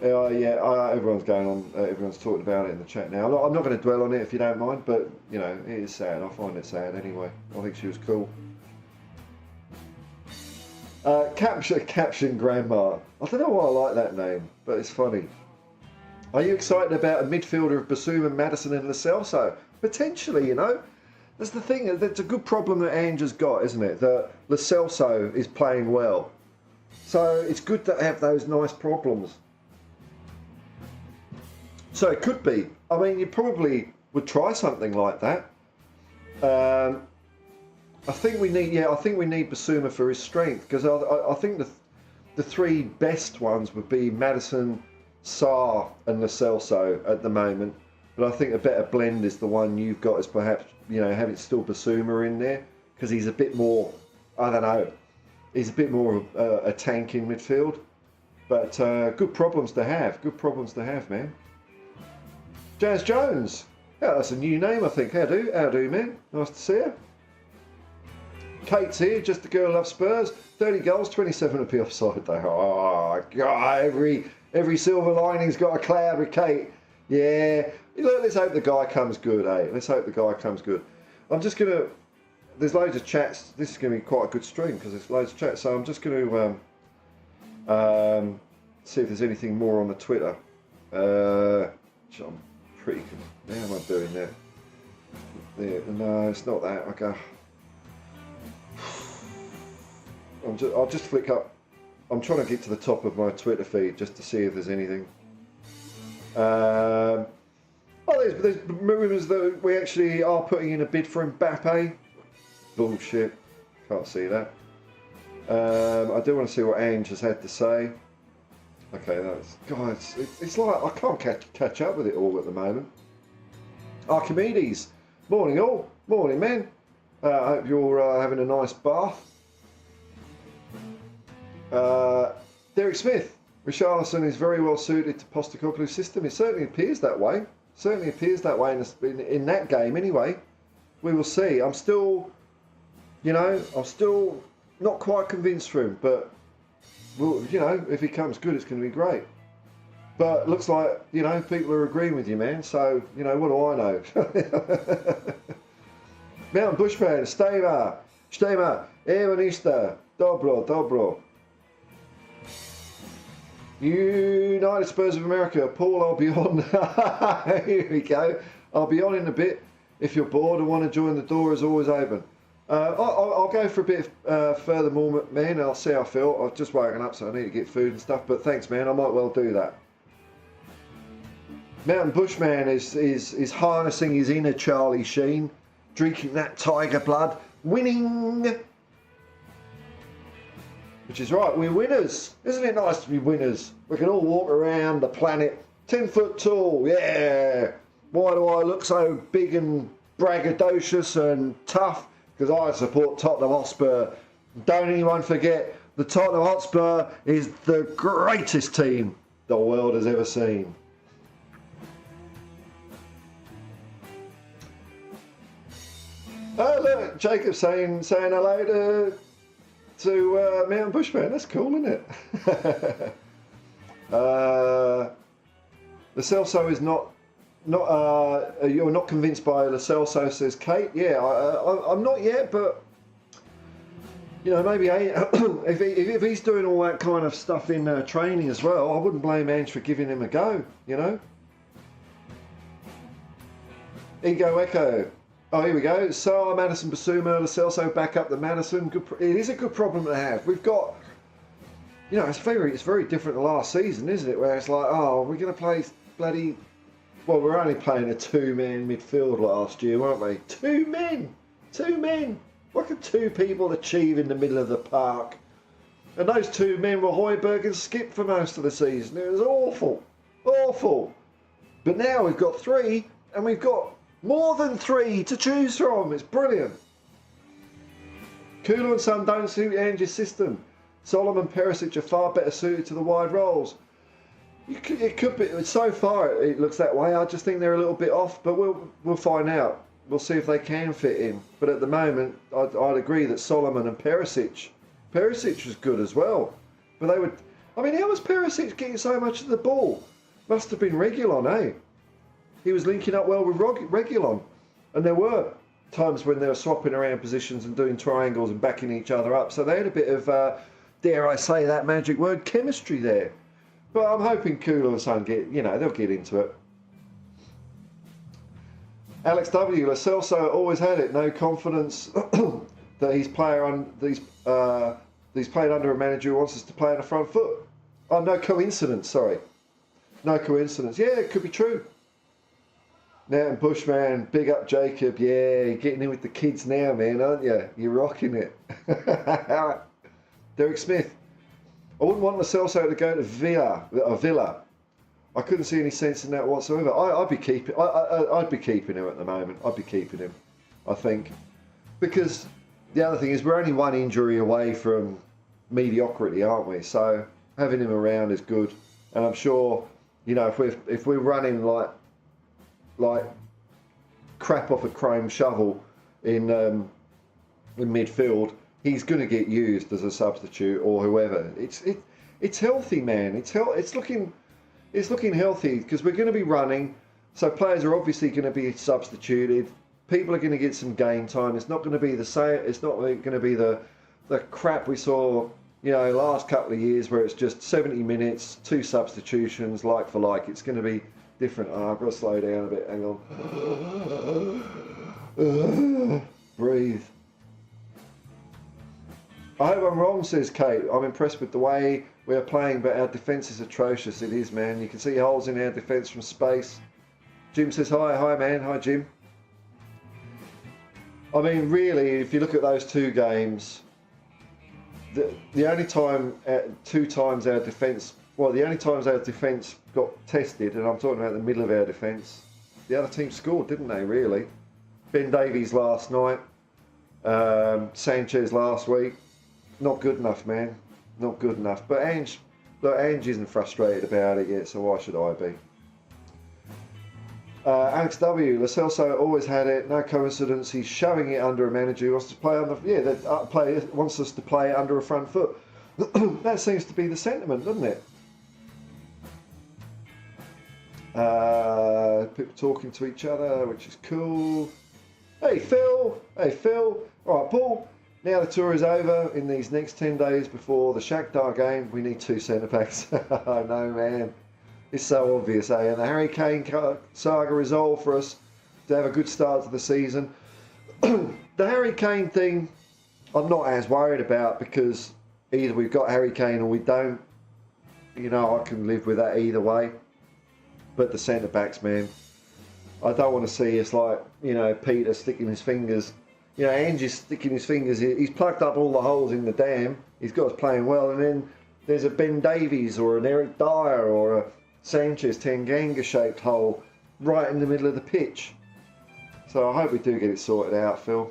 Everyone's going on, everyone's talking about it in the chat now. I'm not going to dwell on it if you don't mind, but, you know, it is sad. I find it sad anyway. I think she was cool. Caption Grandma. I don't know why I like that name, but it's funny. Are you excited about a midfielder of Basuma, Maddison and Lo Celso? Potentially, you know. That's the thing. That's a good problem that Ange has got, isn't it? That Lo Celso is playing well. So it's good to have those nice problems. So it could be. I mean, you probably would try something like that. I think we need Basuma for his strength, because I think the three best ones would be Maddison, Sarr and Lo Celso at the moment. But I think a better blend is the one you've got, is perhaps, you know, having still Basuma in there, because he's a bit more, I don't know, he's a bit more a tank in midfield. But good problems to have. Good problems to have, man. Jazz Jones. Yeah, that's a new name, I think. How do, man? Nice to see you. Kate's here, just the girl loves Spurs. 30 goals, 27 of the offside though. Oh, God, every silver lining's got a cloud with Kate. Yeah. Look, let's hope the guy comes good, eh? Let's hope the guy comes good. I'm just going to... There's loads of chats. This is going to be quite a good stream because there's loads of chats. So I'm just going to see if there's anything more on the Twitter. Which I'm pretty... How am I doing there? Yeah, no, it's not that. Okay. I'll just flick up. I'm trying to get to the top of my Twitter feed just to see if there's anything. There's rumours that we actually are putting in a bid for Mbappe. Bullshit. Can't see that. I do want to see what Ange has had to say. Okay, guys, it's like I can't catch up with it all at the moment. Archimedes, morning all, morning man. I hope you're having a nice bath. Derek Smith, Richarlison is very well suited to Postecoglou's system. It certainly appears that way. Certainly appears that way in that game anyway. We will see. I'm still not quite convinced for him, but well, you know, if he comes good, it's going to be great. But looks like, you know, people are agreeing with you, man. So, you know, what do I know? Mountain Bushman, Stema, Evanista, Dobro. United Spurs of America, Paul, I'll be on. Here we go. I'll be on in a bit. If you're bored and want to join, the door is always open. I'll go for a bit further more, man. I'll see how I feel. I've just woken up, so I need to get food and stuff. But thanks, man. I might well do that. Mountain Bushman is harnessing his inner Charlie Sheen, drinking that tiger blood, winning. Which is right, we're winners. Isn't it nice to be winners? We can all walk around the planet 10 foot tall, yeah. Why do I look so big and braggadocious and tough? Because I support Tottenham Hotspur. Don't anyone forget, the Tottenham Hotspur is the greatest team the world has ever seen. Oh look, Jacob saying hello to Mountain Bushman. That's cool, isn't it? Lo Celso is not you're not convinced by Lo Celso, says Kate. Yeah, I'm not yet, but you know, maybe if he's doing all that kind of stuff in training as well, I wouldn't blame Ange for giving him a go. You know. Ego Echo. Oh, here we go. So Madison Basuma, Lo Celso back up the Madison. It is a good problem to have. We've got, it's very different to last season, isn't it? Where it's like, oh, we're going to play bloody. Well, we're only playing a two-man midfield last year, weren't we? Two men. What could two people achieve in the middle of the park? And those two men were Højbjerg and Skip for most of the season. It was awful. But now we've got three, and we've got more than three to choose from. It's brilliant. Kula and Son don't suit Ange's system. Solomon and Perisic are far better suited to the wide roles. It could be. So far, it looks that way. I just think they're a little bit off, but we'll find out. We'll see if they can fit in. But at the moment, I'd agree that Solomon and Perisic was good as well. But they would. I mean, how was Perisic getting so much of the ball? Must have been Reguilon, eh? He was linking up well with Reguilon. And there were times when they were swapping around positions and doing triangles and backing each other up. So they had a bit of, dare I say that magic word, chemistry there. But I'm hoping Kula and Son they'll get into it. Alex W. Lo Celso always had it. No confidence that he's played under a manager who wants us to play on the front foot. Oh, no coincidence, sorry. No coincidence. Yeah, it could be true. Now and Bushman, big up Jacob. Yeah, you're getting in with the kids now, man, aren't you? You're rocking it. Derek Smith. I wouldn't want Lo Celso to go to Villa. I couldn't see any sense in that whatsoever. I'd be keeping him at the moment. I'd be keeping him, I think. Because the other thing is we're only one injury away from mediocrity, aren't we? So having him around is good. And I'm sure, if we're running like crap off a chrome shovel in midfield, he's going to get used as a substitute or whoever. It's healthy, man. It's looking healthy because we're going to be running. So players are obviously going to be substituted. People are going to get some game time. It's not going to be the same. It's not going to be the crap we saw, last couple of years where it's just 70 minutes, 2 substitutions, like for like. It's going to be different. Oh, I've got to slow down a bit. Hang on. Breathe. I hope I'm wrong, says Kate. I'm impressed with the way we are playing, but our defence is atrocious. It is, man. You can see holes in our defence from space. Jim says hi. Hi, man. Hi, Jim. I mean, really, if you look at those 2 games, the only time, 2 times our defence, the only times our defence got tested, and I'm talking about the middle of our defence, the other team scored, didn't they, really? Ben Davies last night, Sanchez last week. Not good enough, man. Not good enough. But Ange isn't frustrated about it yet, so why should I be? Alex W. Lo Celso always had it. No coincidence. He's shoving it under a manager who wants to play wants us to play under a front foot. That seems to be the sentiment, doesn't it? People talking to each other, which is cool. Hey Phil. All right, Paul. Now the tour is over. In these next 10 days before the Shakhtar game, we need 2 centre-backs. I know, man. It's so obvious, eh? And the Harry Kane saga is all for us to have a good start to the season. The Harry Kane thing, I'm not as worried about because either we've got Harry Kane or we don't. I can live with that either way. But the centre-backs, man, I don't want to see us like, Peter sticking his fingers. Ange is sticking his fingers. He's plugged up all the holes in the dam. He's got us playing well. And then there's a Ben Davies or an Eric Dyer or a Sanchez Tanganga-shaped hole right in the middle of the pitch. So I hope we do get it sorted out, Phil.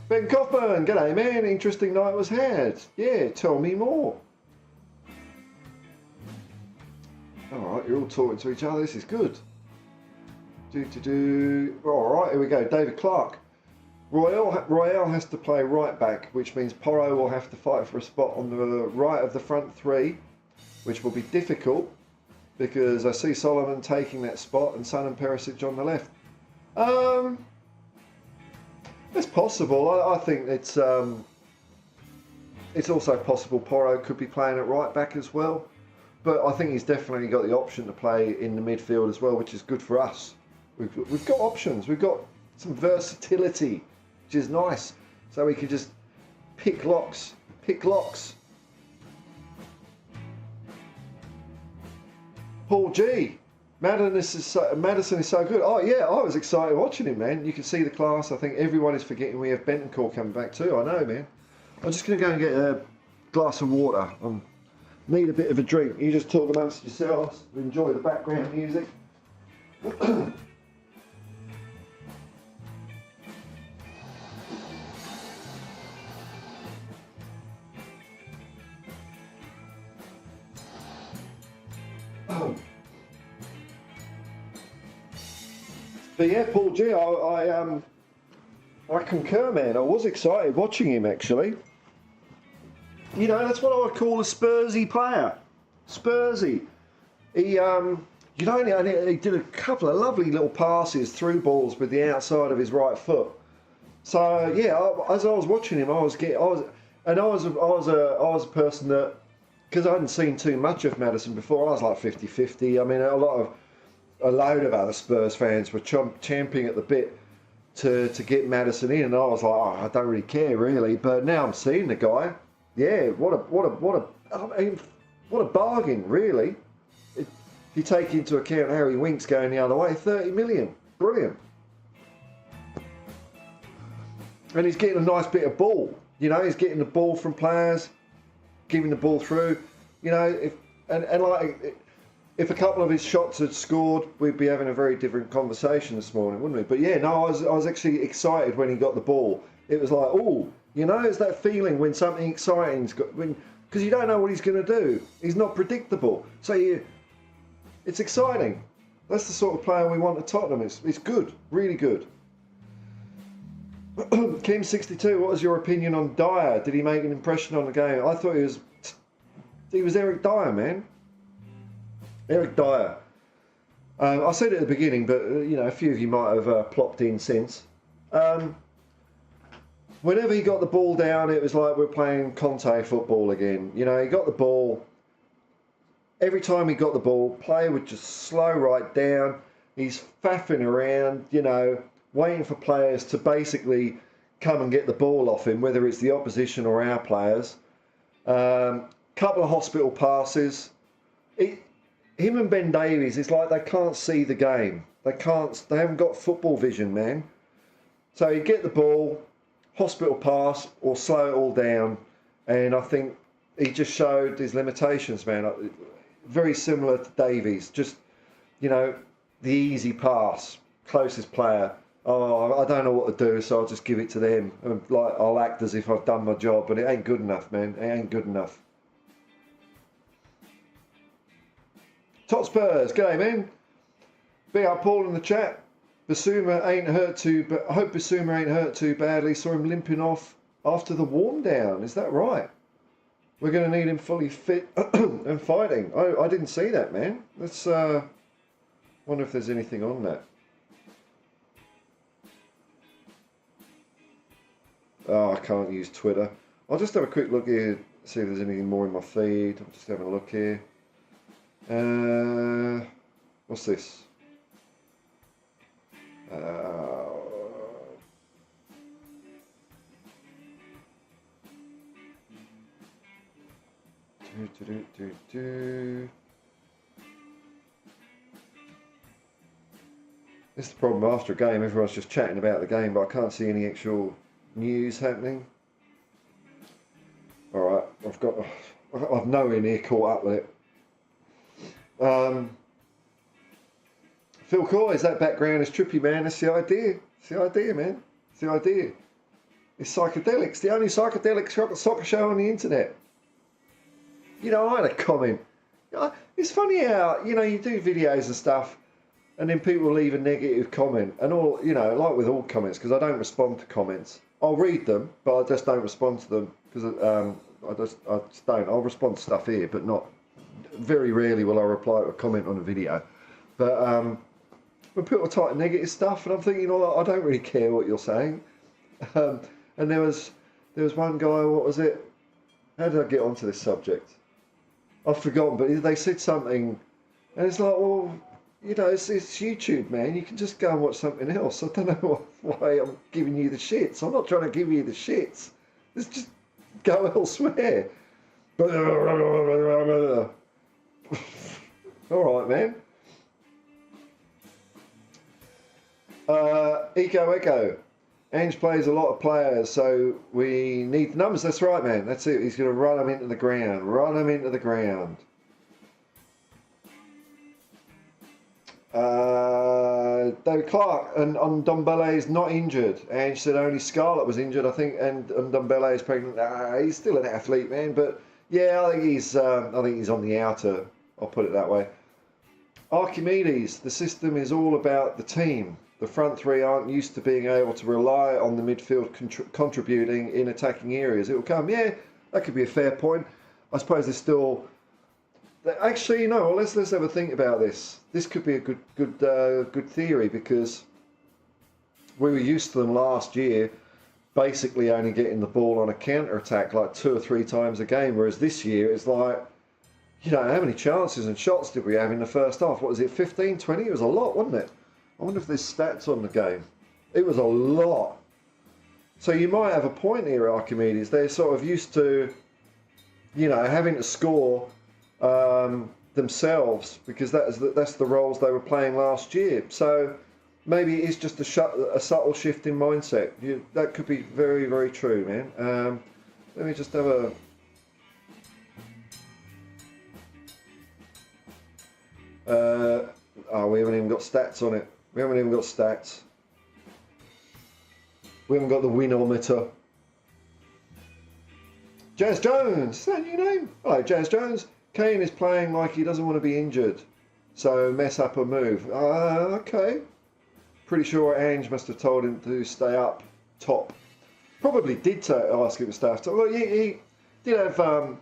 Ben Kaufman, g'day, man. Interesting night was had. Yeah, tell me more. All right, you're all talking to each other. This is good. All right, here we go. David Clark. Royale has to play right back, which means Porro will have to fight for a spot on the right of the front 3, which will be difficult because I see Solomon taking that spot and Son and Perisic on the left. It's possible. I think it's also possible Porro could be playing at right back as well. but I think he's definitely got the option to play in the midfield as well, which is good for us. We've got options. We've got some versatility, which is nice. So we can just pick locks. Paul G. Maddison is so good. Oh yeah, I was excited watching him, man. You can see the class. I think everyone is forgetting we have Bentancur coming back too. I know, man. I'm just going to go and get a glass of water. I need a bit of a drink. You just talk amongst yourselves. Enjoy the background music. But yeah, Paul G, I concur, man. I was excited watching him, actually. You know, that's what I would call a Spursy player. Spursy. He, you know, he did a couple of lovely little passes through balls with the outside of his right foot. So yeah, as I was watching him, I was a person that, because I hadn't seen too much of Maddison before, I was like 50-50. I mean, a load of other Spurs fans were champing at the bit to get Maddison in, and I was like, oh, I don't really care really. But now I'm seeing the guy. Yeah, what a bargain, really. If you take into account Harry Winks going the other way, 30 million, brilliant. And he's getting a nice bit of ball. You know, he's getting the ball from players, giving the ball through. You know, if a couple of his shots had scored, we'd be having a very different conversation this morning, wouldn't we? But yeah, no, I was actually excited when he got the ball. It was like, oh, you know, it's that feeling when something exciting's got, because you don't know what he's going to do. He's not predictable. So it's exciting. That's the sort of player we want at Tottenham. It's good, really good. Kim62, what was your opinion on Dyer? Did he make an impression on the game? I thought he was Eric Dyer, man. Eric Dyer. I said it at the beginning, but you know, a few of you might have plopped in since. Whenever he got the ball down, it was like we're playing Conte football again. You know, he got the ball. Every time he got the ball, play would just slow right down. He's faffing around, you know, waiting for players to basically come and get the ball off him, whether it's the opposition or our players. Couple of hospital passes. Him and Ben Davies, it's like they can't see the game. They haven't got football vision, man. So you get the ball, hospital pass, or slow it all down. And I think he just showed his limitations, man. Very similar to Davies. Just, you know, the easy pass, closest player. Oh, I don't know what to do, so I'll just give it to them. And like, I'll act as if I've done my job, but it ain't good enough, man. It ain't good enough. Top Spurs, g'day, man. Big up Paul in the chat. Basuma ain't hurt too, but I hope Basuma ain't hurt too badly. Saw him limping off after the warm down. Is that right? We're going to need him fully fit and fighting. I didn't see that, man. Let's wonder if there's anything on that. Oh, I can't use Twitter. I'll just have a quick look here, see if there's anything more in my feed. I'm just having a look here. What's this? This is the problem after a game. Everyone's just chatting about the game, but I can't see any actual news happening. All right, I've nowhere near caught up with it. Phil Coy's, that background is trippy, man. That's the idea. It's the idea, man. It's the idea. It's psychedelics. The only psychedelic soccer show on the internet. You know, I had a comment. It's funny how, you know, you do videos and stuff, and then people leave a negative comment, and all, you know, like with all comments, because I don't respond to comments. I'll read them, but I just don't respond to them because I just don't. I'll respond to stuff here, but not. Very rarely will I reply to a comment on a video. But when people type negative stuff, and I'm thinking, I don't really care what you're saying. And there was one guy. What was it? How did I get onto this subject? I've forgotten, but they said something, and it's like, well, it's YouTube, man. You can just go and watch something else. I don't know why I'm giving you the shits. I'm not trying to give you the shits. Let's just go elsewhere. All right, man. Echo. Ange plays a lot of players, so we need the numbers. That's right, man. That's it. He's going to run them into the ground. David Clark and Ndombele is not injured. Ange said only Scarlett was injured, I think, and Ndombele is pregnant. He's still an athlete, man. But yeah, I think he's on the outer. I'll put it that way. Archimedes, the system is all about the team. The front three aren't used to being able to rely on the midfield contributing in attacking areas. It will come. Yeah, that could be a fair point. I suppose there's still. Actually, no. Well, let's have a think about this. This could be a good theory, because we were used to them last year, basically only getting the ball on a counter attack like 2 or 3 times a game, whereas this year it's like, how many chances and shots did we have in the first half? What was it, 15, 20? It was a lot, wasn't it? I wonder if there's stats on the game. It was a lot. So you might have a point here, Archimedes. They're sort of used to, having to score themselves, because that's the roles they were playing last year. So maybe it's just a subtle shift in mindset. That could be very, very true, man. Let me just have a... we haven't even got stats on it. We haven't even got stats. We haven't got the winometer. Jazz Jones, is that your name? Hello, Jazz Jones. Kane is playing like he doesn't want to be injured, so mess up a move. Okay. Pretty sure Ange must have told him to stay up top. Probably did ask him to stay up top. Well, he did have, from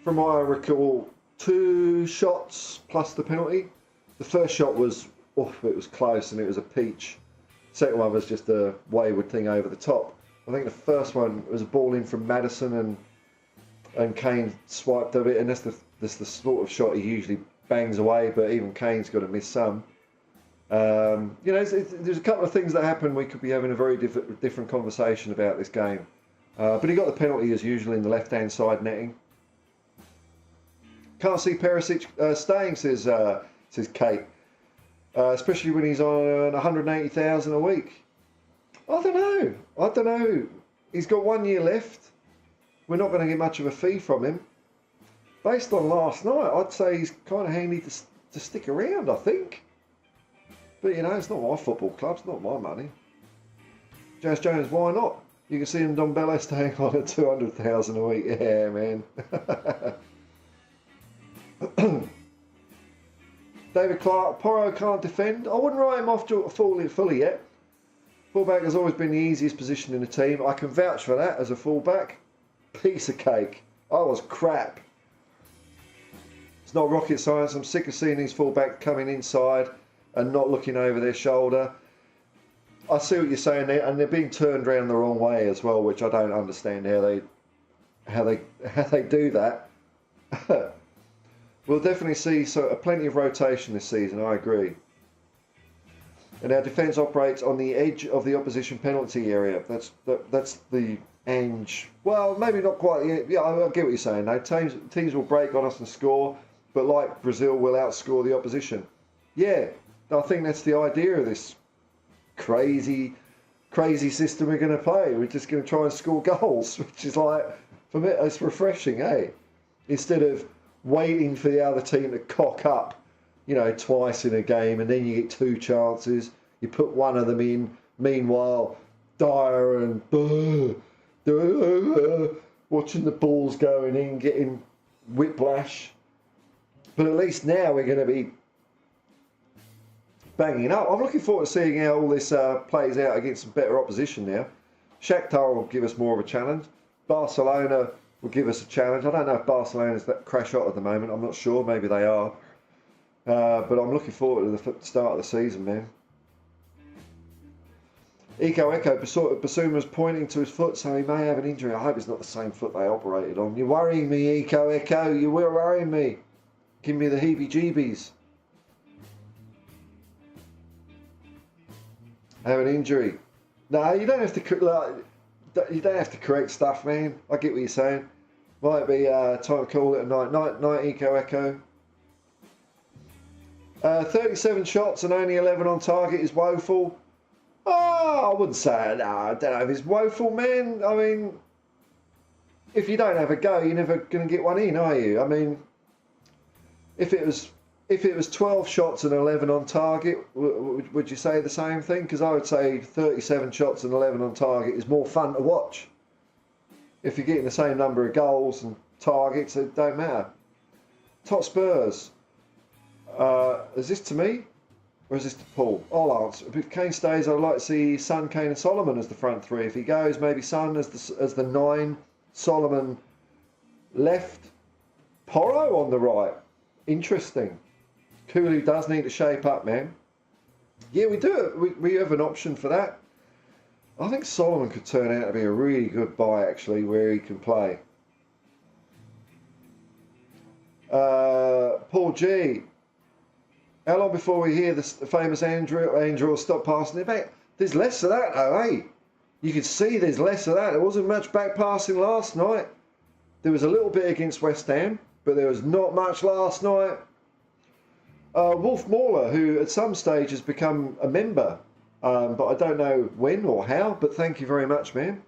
what I recall, 2 shots plus the penalty. The first shot was, it was close and it was a peach. Second one was just a wayward thing over the top. I think the first one was a ball in from Maddison and Kane swiped a bit, and that's the sort of shot he usually bangs away, but even Kane's got to miss some. There's a couple of things that happen. We could be having a very different conversation about this game. But he got the penalty as usual in the left-hand side netting. Can't see Perisic staying, says Kate. Especially when he's on 180,000 a week. I don't know. He's got 1 year left. We're not going to get much of a fee from him. Based on last night, I'd say he's kind of handy to stick around, I think. But, it's not my football club. It's not my money. Jazz Jones, why not? You can see him, Ndombele, staying on at 200,000 a week. Yeah, man. David Clark, Porro can't defend. I wouldn't write him off fully yet. Fullback has always been the easiest position in the team. I can vouch for that as a fullback. Piece of cake. I was crap. It's not rocket science. I'm sick of seeing these fullbacks coming inside and not looking over their shoulder. I see what you're saying there, and they're being turned around the wrong way as well, which I don't understand how they do that. We'll definitely see plenty of rotation this season. I agree. And our defence operates on the edge of the opposition penalty area. That's the Ange. Well, maybe not quite. Yeah, I get what you're saying. No, teams will break on us and score, but like Brazil, will outscore the opposition. Yeah, I think that's the idea of this crazy system we're going to play. We're just going to try and score goals, which is like, for me, it's refreshing, eh? Instead of waiting for the other team to cock up, twice in a game, and then you get 2 chances. You put one of them in. Meanwhile, Dyer and watching the balls going in, getting whiplash. But at least now we're going to be banging up. I'm looking forward to seeing how all this plays out against some better opposition now. Shakhtar will give us more of a challenge. Barcelona will give us a challenge. I don't know if Barcelona's that crash hot at the moment. I'm not sure. Maybe they are. But I'm looking forward to the start of the season, man. Echo, Basuma's pointing to his foot, so he may have an injury. I hope it's not the same foot they operated on. You're worrying me, Echo. You were worrying me. Give me the heebie-jeebies. Have an injury. No, you don't have to. You don't have to correct stuff, man. I get what you're saying. Might be time to call it a night. Night, Echo. 37 shots and only 11 on target is woeful. Oh, I wouldn't say it. No, I don't know if it's woeful, man. I mean, if you don't have a go, you're never going to get one in, are you? I mean, if it was 12 shots and 11 on target, would you say the same thing? Because I would say 37 shots and 11 on target is more fun to watch. If you're getting the same number of goals and targets, it don't matter. Top Spurs. Is this to me? Or is this to Paul? I'll answer. If Kane stays, I'd like to see Son, Kane and Solomon as the front three. If he goes, maybe Son as the 9, Solomon left, Porro on the right. Interesting. Cooley does need to shape up, man. Yeah, we do. We have an option for that. I think Solomon could turn out to be a really good buy, actually, where he can play. Paul G. How long before we hear the famous Ange will stop passing it back? There's less of that, though, eh? You can see there's less of that. There wasn't much back passing last night. There was a little bit against West Ham, but there was not much last night. Wolf Mauler, who at some stage has become a member, but I don't know when or how, but thank you very much, man.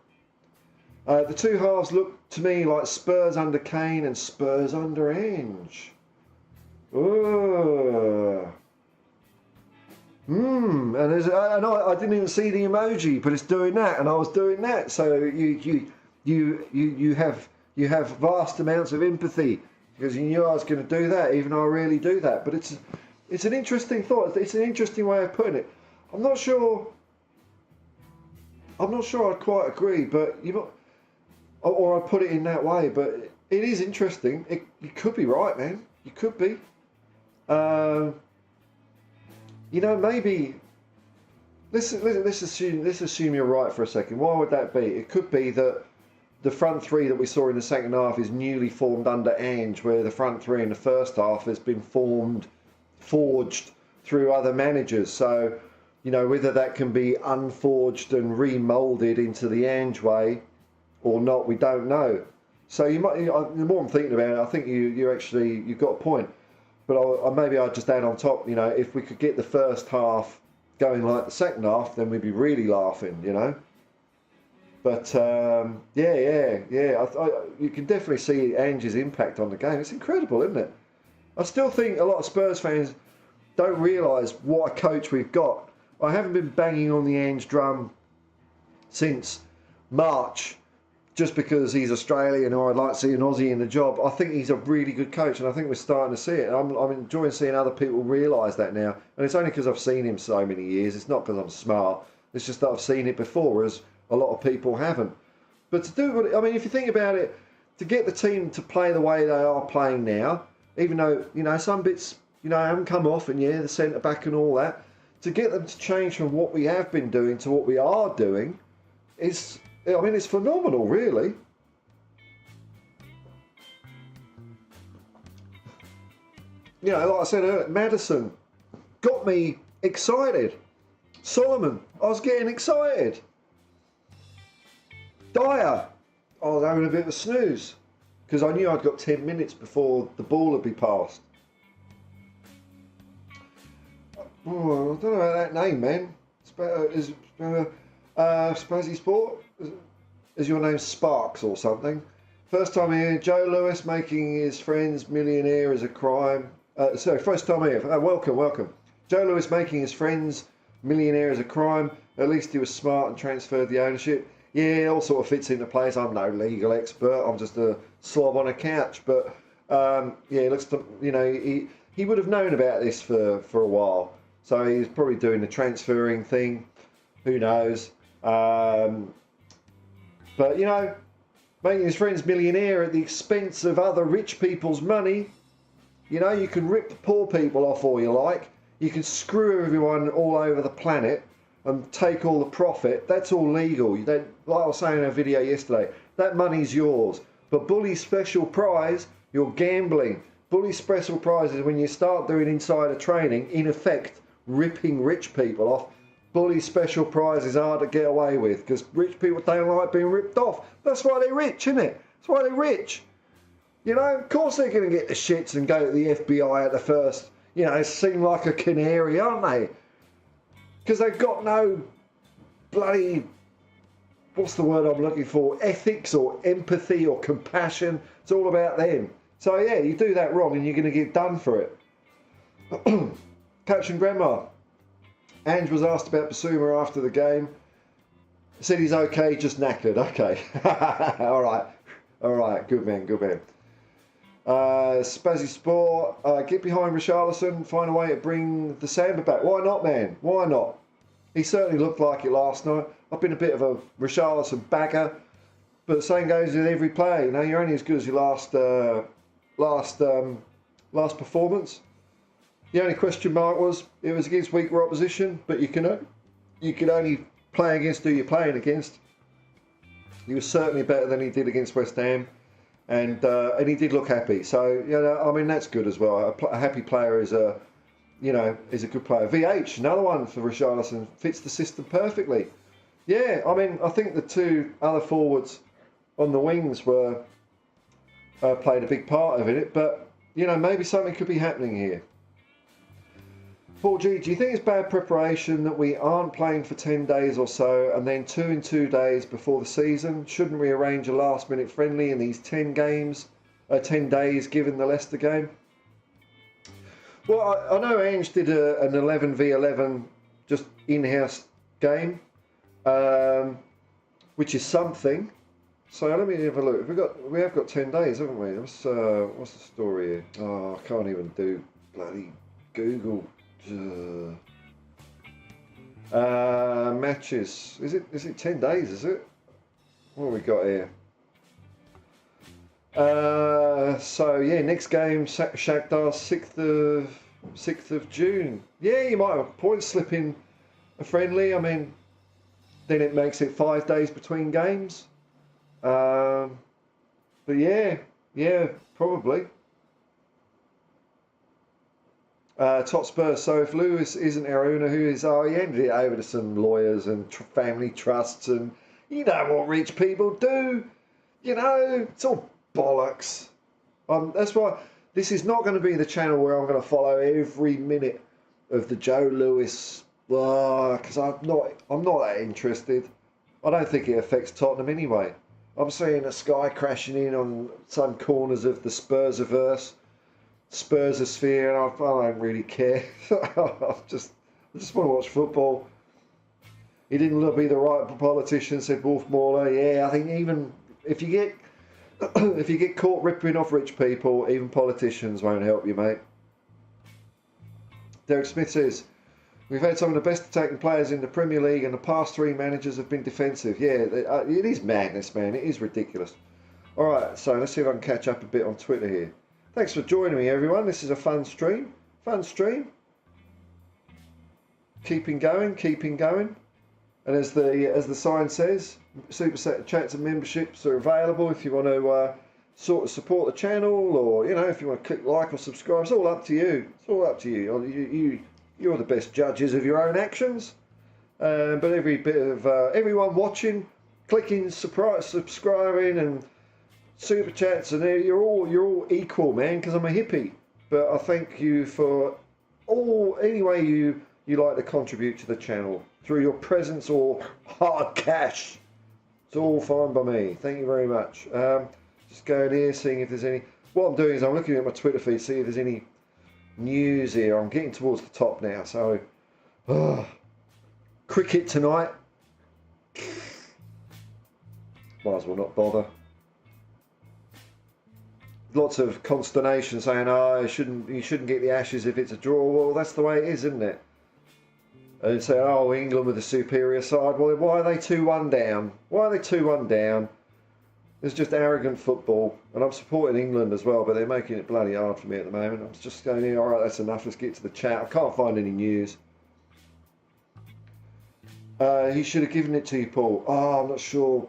The two halves look to me like Spurs under Kane and Spurs under Ange. And I didn't even see the emoji, but it's doing that, and I was doing that. So you have vast amounts of empathy because you knew I was going to do that, even though I really do that. But it's an interesting thought. It's an interesting way of putting it. I'm not sure I'd quite agree, but or I put it in that way. But it is interesting. You could be right, man. You could be. Maybe let's assume you're right for a second. Why would that be? It could be that the front three that we saw in the second half is newly formed under Ange, where the front three in the first half has been forged through other managers. So, whether that can be unforged and remoulded into the Ange way or not, we don't know. So the more I'm thinking about it, I think you've got a point. But maybe I'd just add on top, if we could get the first half going like the second half, then we'd be really laughing, But, you can definitely see Ange's impact on the game. It's incredible, isn't it? I still think a lot of Spurs fans don't realise what a coach we've got. I haven't been banging on the Ange drum since March, just because he's Australian or I'd like to see an Aussie in the job. I think he's a really good coach, and I think we're starting to see it. And I'm enjoying seeing other people realise that now. And it's only because I've seen him so many years. It's not because I'm smart. It's just that I've seen it before, whereas a lot of people haven't. But to do what, if you think about it, to get the team to play the way they are playing now, even though, some bits, haven't come off, and the centre back and all that, to get them to change from what we have been doing to what we are doing is... it's phenomenal, really. Like I said earlier, Maddison got me excited. Solomon, I was getting excited. Dyer, I was having a bit of a snooze because I knew I'd got 10 minutes before the ball would be passed. Oh, I don't know about that name, man. Spazzy Sport? Is your name Sparks or something? First time here, Joe Lewis making his friends millionaire is a crime. First time here. Welcome. Joe Lewis making his friends millionaire is a crime. At least he was smart and transferred the ownership. Yeah, it all sort of fits into place. I'm no legal expert. I'm just a slob on a couch. But it looks to, he would have known about this for a while. So he's probably doing the transferring thing. Who knows? But, making his friends millionaire at the expense of other rich people's money. You can rip the poor people off all you like. You can screw everyone all over the planet. and take all the profit, that's all legal. You don't, like I was saying in a video yesterday, that money's yours. But bully special prize, you're gambling. Bully special prize is when you start doing insider trading, in effect, ripping rich people off. Bully special prize is hard to get away with because rich people don't like being ripped off. That's why they're rich, isn't it? That's why they're rich. You know, of course they're going to get the shits and go to the FBI at the first. You know, seem like a canary, aren't they? Because they've got no bloody, what's the word I'm looking for, ethics or empathy or compassion. It's all about them. So yeah, you do that wrong and you're going to get done for it. Coach and Grandma. Ange was asked about Basuma after the game. Said he's okay, just knackered. Okay. All right. Good man. Spazzy Sport. Get behind Richarlison. Find a way to bring the Samba back. Why not, man? Why not? He certainly looked like it last night. I've been a bit of a Richarlison bagger. But the same goes with every player. You know, you're only as good as your last performance. The only question mark was it was against weaker opposition, but you can only play against who you're playing against. He was certainly better than he did against West Ham, and he did look happy. So you know, I mean that's good as well. A happy player is a good player. VH, another one for Richarlison, fits the system perfectly. Yeah, I mean I think the two other forwards on the wings were played a big part of it, but you know maybe something could be happening here. Paul G, do you think it's bad preparation that we aren't playing for 10 days or so and then 2 in 2 days before the season? Shouldn't we arrange a last minute friendly in these 10 days given the Leicester game? Well, I know Ange did an 11v11 just in-house game, which is something. So let me have a look. We have got 10 days, haven't we? What's the story here? Oh, I can't even do bloody Google. Matches. Is it 10 days? Is it? What have we got here? So yeah, next game Shakhtar 6th of June. Yeah, you might have a point slip in a friendly. I mean, then it makes it 5 days between games. But yeah, probably. Top Spurs. So if Lewis isn't our owner, who is? Oh, he handed it over to some lawyers and family trusts, and you know what rich people do. You know, it's all bollocks. That's why this is not going to be the channel where I'm going to follow every minute of the Joe Lewis. Because I'm not that interested. I don't think it affects Tottenham anyway. I'm seeing a sky crashing in on some corners of the Spursiverse. Spursosphere, and I don't really care. I just want to watch football. He didn't be the right politician, said Wolf Mauler. Yeah, I think even if you get caught ripping off rich people, even politicians won't help you, mate. Derek Smith says, we've had some of the best attacking players in the Premier League and the past 3 managers have been defensive. Yeah, it is madness, man. It is ridiculous. All right, so let's see if I can catch up a bit on Twitter here. Thanks for joining me, everyone. This is a fun stream. Keeping going. And as the sign says, super chats and memberships are available if you want to sort of support the channel, or you know, if you want to click like or subscribe. It's all up to you. You're the best judges of your own actions. But every bit of everyone watching, clicking, subscribing, and super chats, and you're all equal, man, because I'm a hippie. But I thank you for any way you like to contribute to the channel through your presence or hard cash. It's all fine by me. Thank you very much. Just going here, seeing if there's any. What I'm doing is I'm looking at my Twitter feed, see if there's any news here. I'm getting towards the top now, so cricket tonight. Might as well not bother. Lots of consternation saying, you shouldn't get the Ashes if it's a draw. Well, that's the way it is, isn't it? And say, England with the superior side. Well, why are they 2-1 down? It's just arrogant football. And I'm supporting England as well, but they're making it bloody hard for me at the moment. I'm just going, all right, that's enough. Let's get to the chat. I can't find any news. He should have given it to you, Paul. Oh, I'm not sure.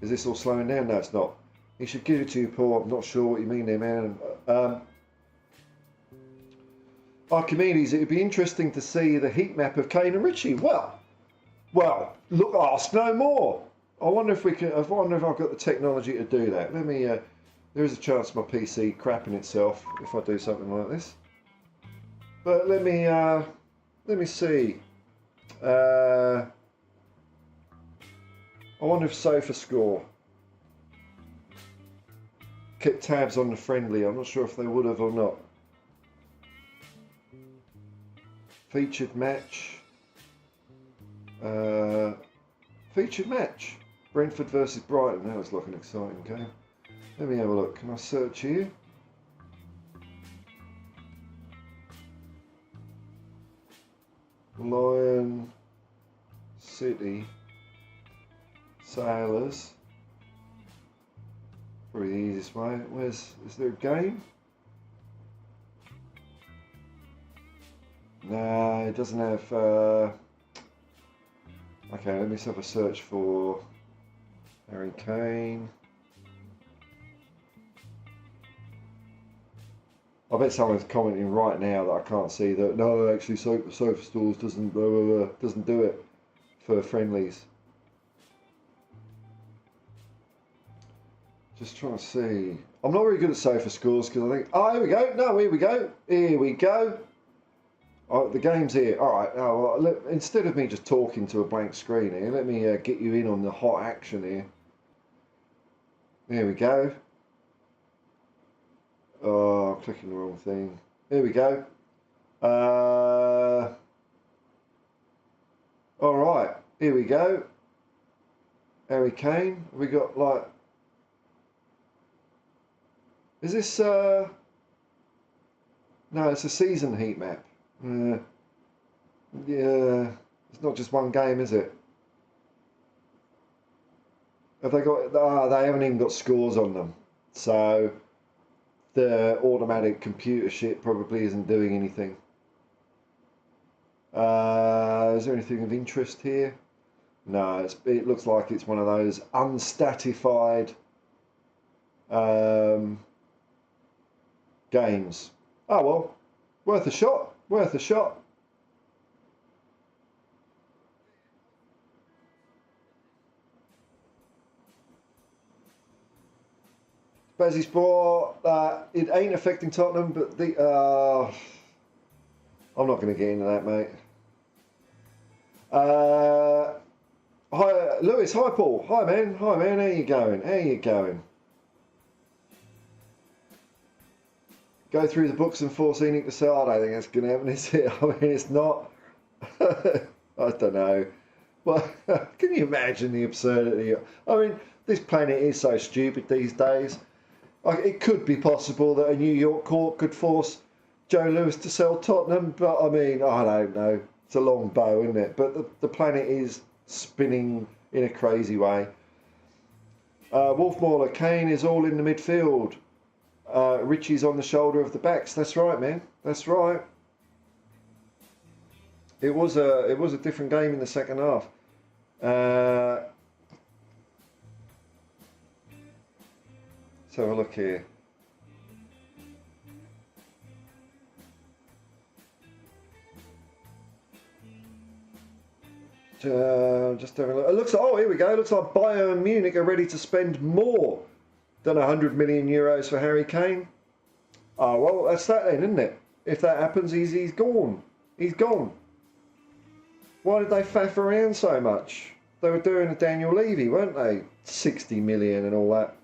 Is this all slowing down? No, it's not. He should give it to you, Paul. I'm not sure what you mean there, man. Archimedes, it would be interesting to see the heat map of Kane and Richie. Well, look, ask no more. I wonder if we can. I wonder if I've got the technology to do that. Let me. There is a chance my PC crapping itself if I do something like this. But let me see. I wonder if SofaScore kept tabs on the friendly. I'm not sure if they would have or not. Featured match. Featured match. Brentford versus Brighton. That was like an exciting game. Let me have a look. Can I search here? Lion City Sailors. Probably the easiest way. Is there a game? No, it doesn't have. Okay, let me just have a search for Harry Kane. I bet someone's commenting right now that I can't see that. No, actually, SofaScore doesn't do it for friendlies. Just trying to see. I'm not very good at SofaScores because I think. Oh, here we go. No, here we go. Here we go. Oh, the game's here. All right. Now, well, instead of me just talking to a blank screen here, let me get you in on the hot action here. There we go. Oh, I'm clicking the wrong thing. Here we go. All right. Here we go. Harry Kane. We got like. Is this? No, it's a season heat map. Yeah, it's not just one game, is it? Have they got? They haven't even got scores on them, so the automatic computer shit probably isn't doing anything. Is there anything of interest here? No, it looks like it's one of those unstatified games. Oh well, worth a shot. Worth a shot. Bazzy Sport, it ain't affecting Tottenham, but the I'm not going to get into that, mate. Hi, Lewis. Hi, Paul. Hi, man. Hi, man. How you going? How you going? Go through the books and force Enoch to sell. I don't think that's going to happen, is it? I mean, it's not. I don't know. Well, can you imagine the absurdity? I mean, this planet is so stupid these days. It could be possible that a New York court could force Joe Lewis to sell Tottenham, but I mean, I don't know. It's a long bow, isn't it? But the planet is spinning in a crazy way. Wolf Mauler, Kane is all in the midfield. Richie's on the shoulder of the backs. That's right, man. That's right. It was a different game in the second half. Let's have a look here. Just having a look. It looks. Oh, here we go. It looks like Bayern Munich are ready to spend more than 100 million euros for Harry Kane. Oh, well, that's that then, isn't it? If that happens, he's gone. He's gone. Why did they faff around so much? They were doing a Daniel Levy, weren't they? 60 million and all that.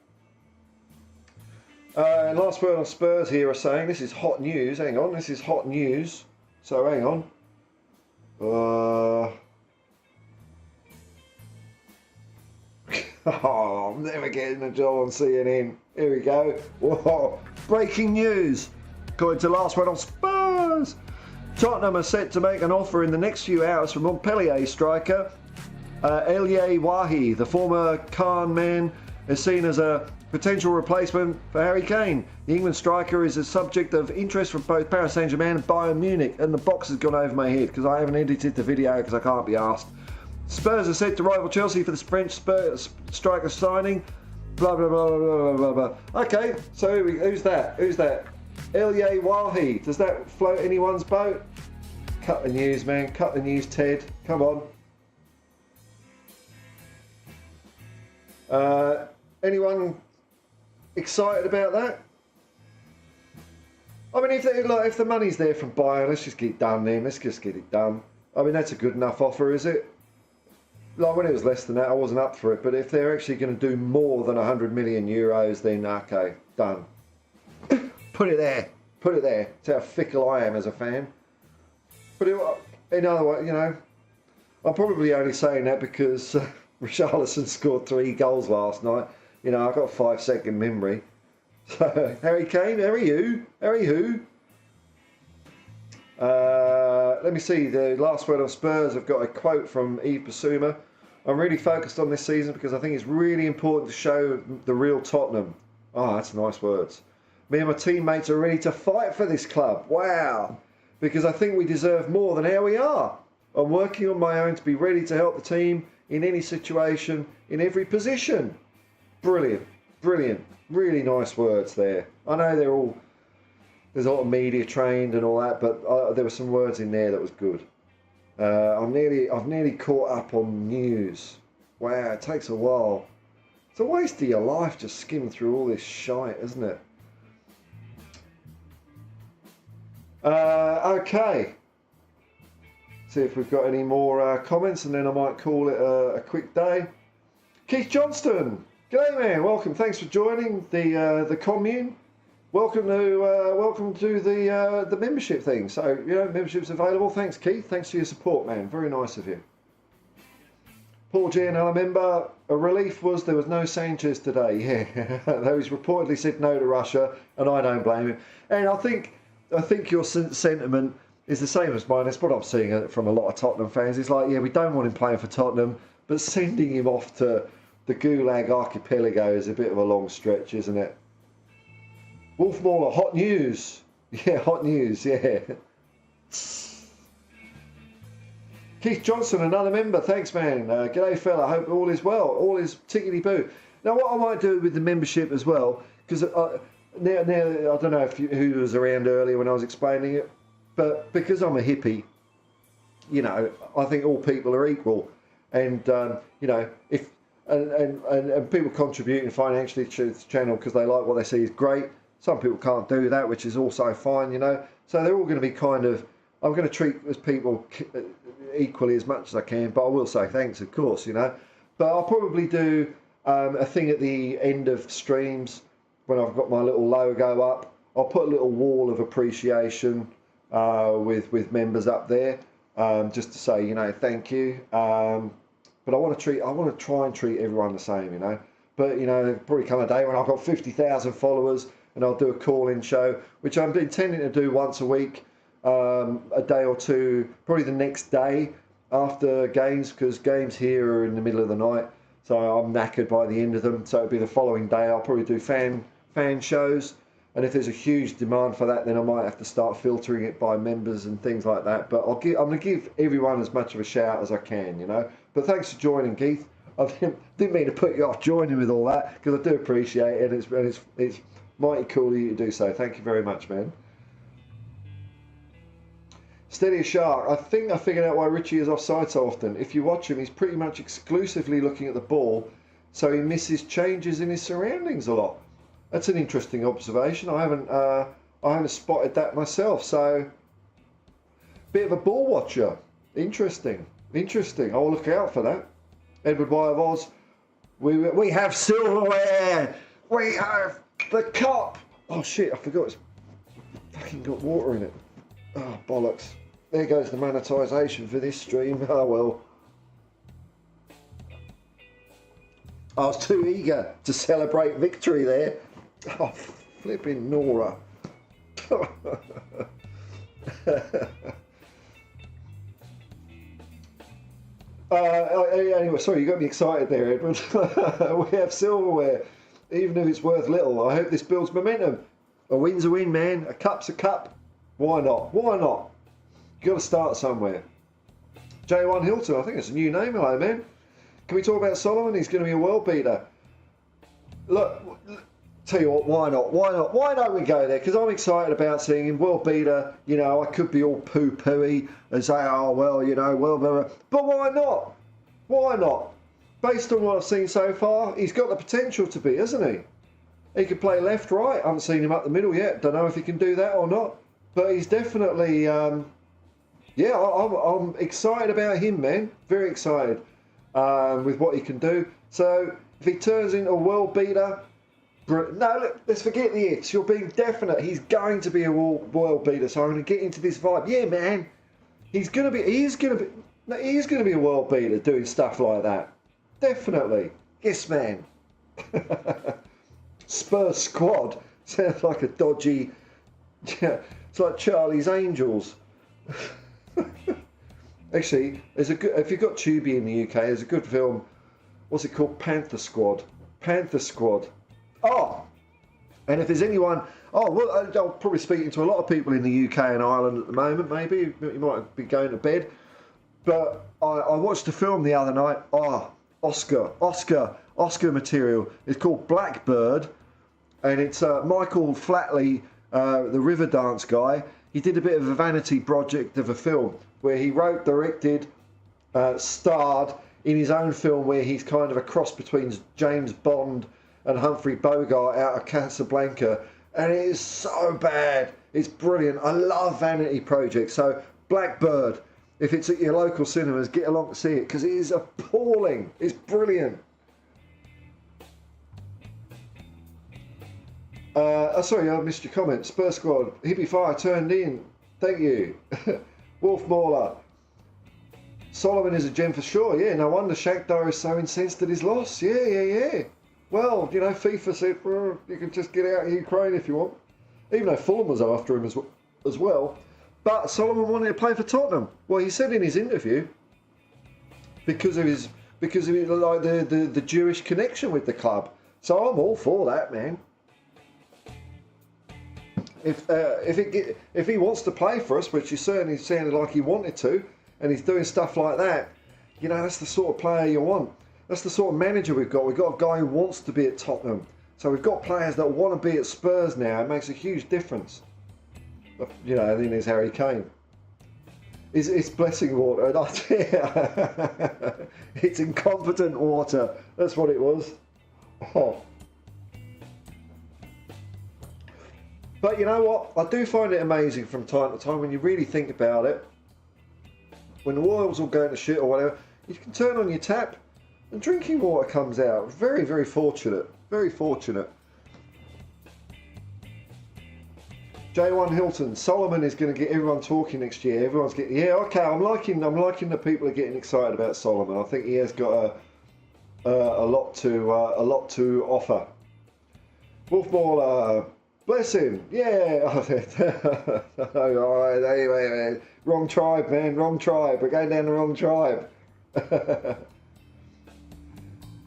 And last word on Spurs here are saying, this is hot news. Hang on, this is hot news. So hang on. Oh, I'm never getting a job on CNN. Here we go. Whoa. Breaking news. According to last word on Spurs, Tottenham are set to make an offer in the next few hours for Montpellier striker Elie Wahi. The former Caen man is seen as a Potential replacement for Harry Kane. The England striker is a subject of interest from both Paris Saint-Germain and Bayern Munich, and the box has gone over my head because I haven't edited the video because I can't be asked. Spurs are set to rival Chelsea for the French striker signing. Blah, blah, blah, blah, blah, blah, blah. Okay, so who's that? Who's that? Elye Wahi. Does that float anyone's boat? Cut the news, man. Cut the news, Ted. Come on. Anyone excited about that? I mean, if the money's there from Bayern, let's just get it done then. Let's just get it done. I mean, that's a good enough offer, is it? Like, when it was less than that, I wasn't up for it. But if they're actually going to do more than 100 million euros, then okay, done. Put it there. Put it there. That's how fickle I am as a fan. But in other words, you know, I'm probably only saying that because Richarlison scored 3 goals last night. You know, I've got a 5-second memory. So, Harry Kane, Harry who? Let me see, the last word on Spurs, I've got a quote from Yves Bissouma. I'm really focused on this season because I think it's really important to show the real Tottenham. Oh, that's nice words. Me and my teammates are ready to fight for this club. Wow. Because I think we deserve more than how we are. I'm working on my own to be ready to help the team in any situation, in every position. Brilliant, brilliant. Really nice words there. I know there's a lot of media trained and all that, but there were some words in there that was good. I've nearly caught up on news. Wow, it takes a while. It's a waste of your life just skimming through all this shite, isn't it? Okay. See if we've got any more comments, and then I might call it a quick day. Keith Johnston, g'day man, welcome. Thanks for joining the commune. Welcome to the membership thing. So, you know, membership's available. Thanks, Keith. Thanks for your support, man. Very nice of you. Paul G, another member. A relief was there was no Sanchez today. Yeah, though he's reportedly said no to Russia, and I don't blame him. And I think your sentiment is the same as mine. That's what I'm seeing from a lot of Tottenham fans. It's like, yeah, we don't want him playing for Tottenham, but sending him off to the Gulag Archipelago is a bit of a long stretch, isn't it? Wolf Mauler, hot news. Yeah, hot news, yeah. Keith Johnson, another member. Thanks, man. G'day, fella. Hope all is well. All is tickety-boo. Now, what I might do with the membership as well, because now I don't know who was around earlier when I was explaining it, but because I'm a hippie, you know, I think all people are equal. And, you know, if and people contributing financially to the channel because they like what they see is great. Some people can't do that, which is also fine, you know. So they're all going to be kind of, I'm going to treat as people equally as much as I can, but I will say thanks, of course, you know. But I'll probably do a thing at the end of streams when I've got my little logo up. I'll put a little wall of appreciation with members up there, just to say, you know, thank you. But I want to try and treat everyone the same, you know. But, you know, there'll probably come a day when I've got 50,000 followers and I'll do a call-in show, which I'm intending to do once a week, a day or two, probably the next day after games, because games here are in the middle of the night, so I'm knackered by the end of them. So it'll be the following day. I'll probably do fan shows, and if there's a huge demand for that, then I might have to start filtering it by members and things like that. But I'm going to give everyone as much of a shout as I can, you know. But thanks for joining, Keith. I didn't mean to put you off joining with all that, because I do appreciate it, and it's mighty cool of you to do so. Thank you very much, man. Steady as shark. I think I figured out why Richie is offside so often. If you watch him, he's pretty much exclusively looking at the ball, so he misses changes in his surroundings a lot. That's an interesting observation. I haven't spotted that myself. So, bit of a ball watcher. Interesting. I'll look out for that. Edward White of Oz. We have silverware. We have the cup. Oh shit! I forgot. It's fucking got water in it. Oh bollocks! There goes the monetisation for this stream. Oh well. I was too eager to celebrate victory there. Oh, flipping Nora. Anyway, sorry, you got me excited there, Edward. We have silverware. even if it's worth little. I hope this builds momentum. A win's a win, man. A cup's a cup. Why not? Why not? You've got to start somewhere. J1 Hilton, I think it's a new name. Hello, man. Can we talk about Solomon? He's going to be a world beater. Look, tell you what, why not? Why not? Why don't we go there? Because I'm excited about seeing him world beater. You know, I could be all poo-pooey and say, oh, well, you know, world beater. But why not? Why not? Based on what I've seen so far, he's got the potential to be, hasn't he? He could play left, right. I haven't seen him up the middle yet. Don't know if he can do that or not. But he's definitely, yeah, I'm excited about him, man. Very excited with what he can do. So if he turns into a world beater, no, look, let's forget the ifs. You're being definite. He's going to be a world beater. So I'm going to get into this vibe. Yeah, man. He's going to be a world beater doing stuff like that. Definitely. Yes, man. Spurs squad sounds like a dodgy. Yeah, it's like Charlie's Angels. Actually, there's a good. If you've got Tubi in the UK, there's a good film. What's it called? Panther Squad. Panther Squad. Oh, and if there's anyone. Oh, well, I'm probably speaking to a lot of people in the UK and Ireland at the moment. Maybe you might be going to bed. But I watched a film the other night. Oh, Oscar material. It's called Blackbird, and it's Michael Flatley, the Riverdance guy. He did a bit of a vanity project of a film where he wrote, directed, starred in his own film where he's kind of a cross between James Bond and Humphrey Bogart out of Casablanca, and it is so bad. It's brilliant. I love vanity projects. So Blackbird, if it's at your local cinemas, get along to see it because it is appalling. It's brilliant. Sorry, I missed your comment. Spurs squad, Hippie Fire turned in. Thank you. Wolf Mauler. Solomon is a gem for sure. Yeah, no wonder Shakhtar is so incensed at his loss. Yeah. Well, you know, FIFA said you can just get out of Ukraine if you want. Even though Fulham was after him as well. But Solomon wanted to play for Tottenham. Well, he said in his interview because of his like the Jewish connection with the club. So I'm all for that, man. If he wants to play for us, which he certainly sounded like he wanted to, and he's doing stuff like that, you know, that's the sort of player you want. That's the sort of manager we've got. We've got a guy who wants to be at Tottenham. So we've got players that want to be at Spurs now. It makes a huge difference. You know, I think there's Harry Kane. It's blessing water. It's incompetent water. That's what it was. Oh. But you know what? I do find it amazing from time to time when you really think about it. When the oil's all going to shit or whatever, you can turn on your tap and drinking water comes out. Very, very fortunate. Very fortunate. J1 Hilton. Solomon is going to get everyone talking next year. Everyone's getting. Yeah, okay. I'm liking that people are getting excited about Solomon. I think he has got a lot to offer. Wolfball. Bless him. Yeah. All right. Anyway, wrong tribe, man. Wrong tribe. We're going down the wrong tribe.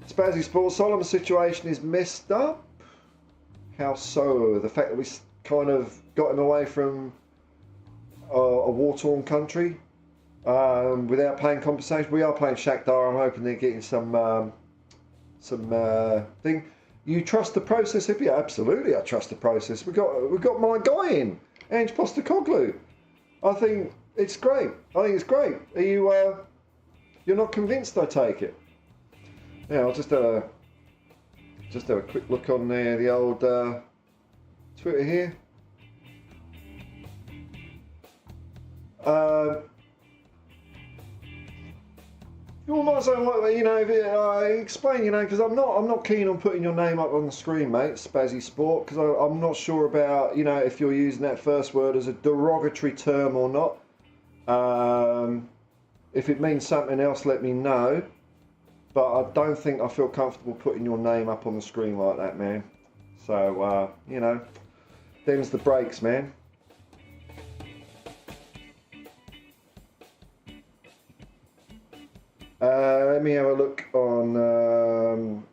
Spazzy Sports. Solomon's situation is messed up. How so? The fact that we kind of got him away from a war-torn country without paying compensation. We are playing Shakhtar. I'm hoping they're getting some thing. You trust the process, Hippie? Absolutely, I trust the process. We've got my guy in, Ange Postecoglou. I think it's great. Are you? You're not convinced? I take it. Yeah, I'll just have a quick look on there. The old Twitter here. You might say, you know, explain, you know, because I'm not keen on putting your name up on the screen, mate, Spazzy Sport, because I'm not sure about, you know, if you're using that first word as a derogatory term or not. If it means something else, let me know. But I don't think I feel comfortable putting your name up on the screen like that, man. So, you know, them's the breaks, man. Let me have a look on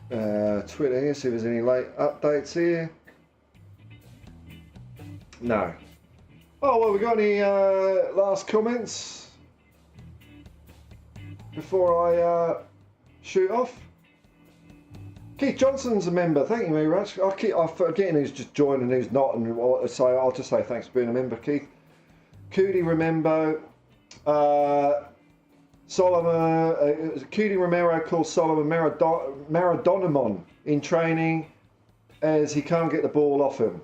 Twitter here, see if there's any late updates here. No. Oh, well, we got any last comments before I shoot off? Keith Johnson's a member. Thank you very much. I'm forgetting who's just joined and who's not, and so I'll just say thanks for being a member, Keith. Cootie Remember. Solomon. Cootie Romero calls Solomon Maradonamon in training as he can't get the ball off him.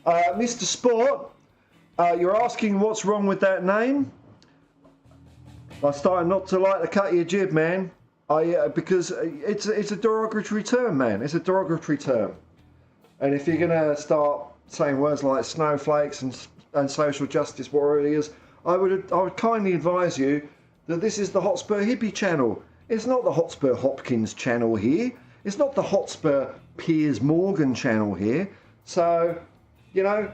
Mr. Sport, you're asking what's wrong with that name. I'm starting not to like the cut of your jib, man. Because it's a derogatory term, man. It's a derogatory term. And if you're going to start saying words like snowflakes and social justice warriors, I would kindly advise you that this is the Hotspur Hippie channel. It's not the Hotspur Hopkins channel here. It's not the Hotspur Piers Morgan channel here. So, you know,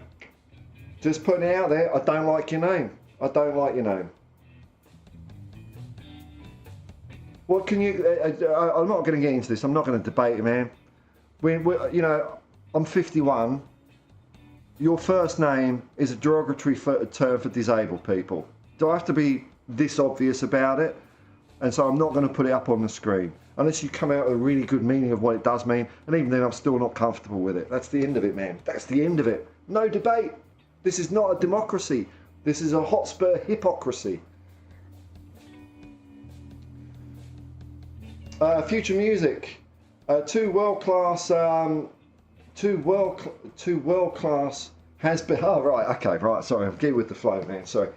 just putting it out there, I don't like your name. I don't like your name. What can you... I'm not going to get into this. I'm not going to debate it, man. You know, I'm 51. Your first name is a derogatory term for disabled people. Do I have to be this obvious about it? And so I'm not going to put it up on the screen. Unless you come out with a really good meaning of what it does mean. And even then, I'm still not comfortable with it. That's the end of it, man. That's the end of it. No debate. This is not a democracy. This is a Hotspur hypocrisy. Future music. Two world class has been. Oh right, okay, right. Sorry, I'm getting with the flow, man. Sorry.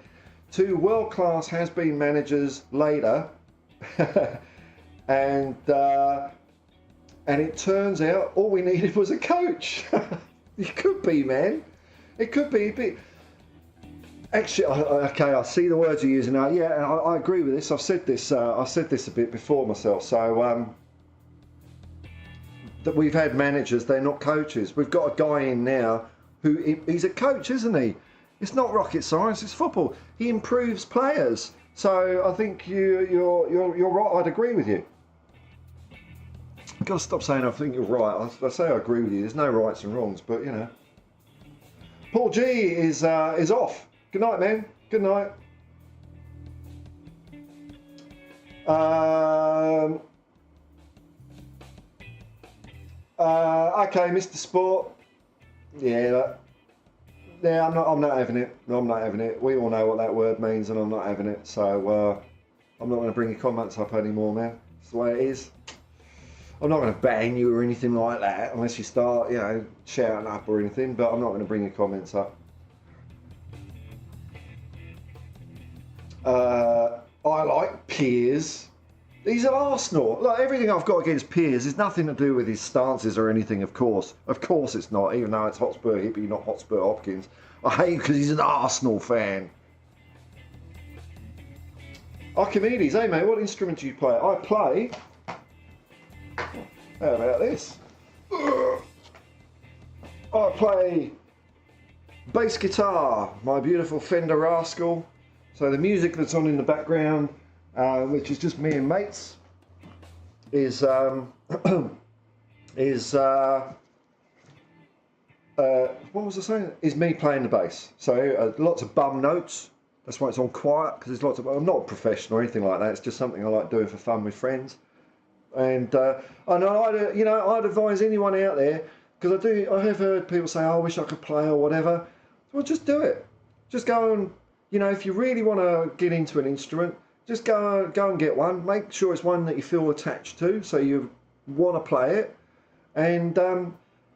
Two world class has been managers later, and it turns out all we needed was a coach. It could be, man. It could be. Actually, okay, I see the words you're using now. Yeah, and I agree with this. I've said this a bit before myself. So that we've had managers, they're not coaches. We've got a guy in now who he's a coach, isn't he? It's not rocket science. It's football. He improves players. So I think you're right. I'd agree with you. I've got to stop saying I think you're right. I say I agree with you. There's no rights and wrongs, but you know. Paul G is off. Good night, man. Good night. Okay, Mr. Sport. Yeah, I'm not having it. No, I'm not having it. We all know what that word means, and I'm not having it. So I'm not going to bring your comments up anymore, man. It's the way it is. I'm not going to bang you or anything like that, unless you start, you know, shouting up or anything. But I'm not going to bring your comments up. I like Piers. He's at Arsenal. Look, everything I've got against Piers is nothing to do with his stances or anything, of course. Of course it's not, even though it's Hotspur Hippie, not Hotspur Hopkins. I hate him because he's an Arsenal fan. Archimedes, hey mate, what instrument do you play? I play... How about this? I play bass guitar, my beautiful Fender Rascal. So the music that's on in the background, which is just me and mates, is what was I saying? Is me playing the bass. So lots of bum notes. That's why it's on quiet, because there's lots of. I'm not a professional or anything like that. It's just something I like doing for fun with friends. And I know I'd advise anyone out there, because I have heard people say, oh, I wish I could play or whatever. Well, just do it. Just go and. You know, if you really want to get into an instrument, just go and get one. Make sure it's one that you feel attached to, so you want to play it. And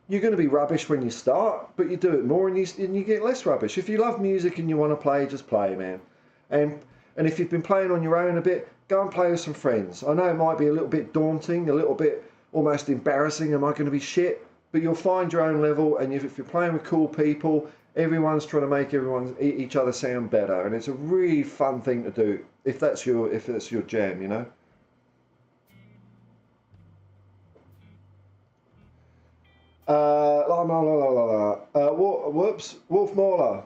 you're going to be rubbish when you start, but you do it more and you get less rubbish. If you love music and you want to play, just play, man. And if you've been playing on your own a bit, go and play with some friends. I know it might be a little bit daunting, a little bit almost embarrassing. Am I going to be shit? But you'll find your own level, and if you're playing with cool people, everyone's trying to make each other sound better, and it's a really fun thing to do if that's your jam, you know. Whoops, Wolf Mauler.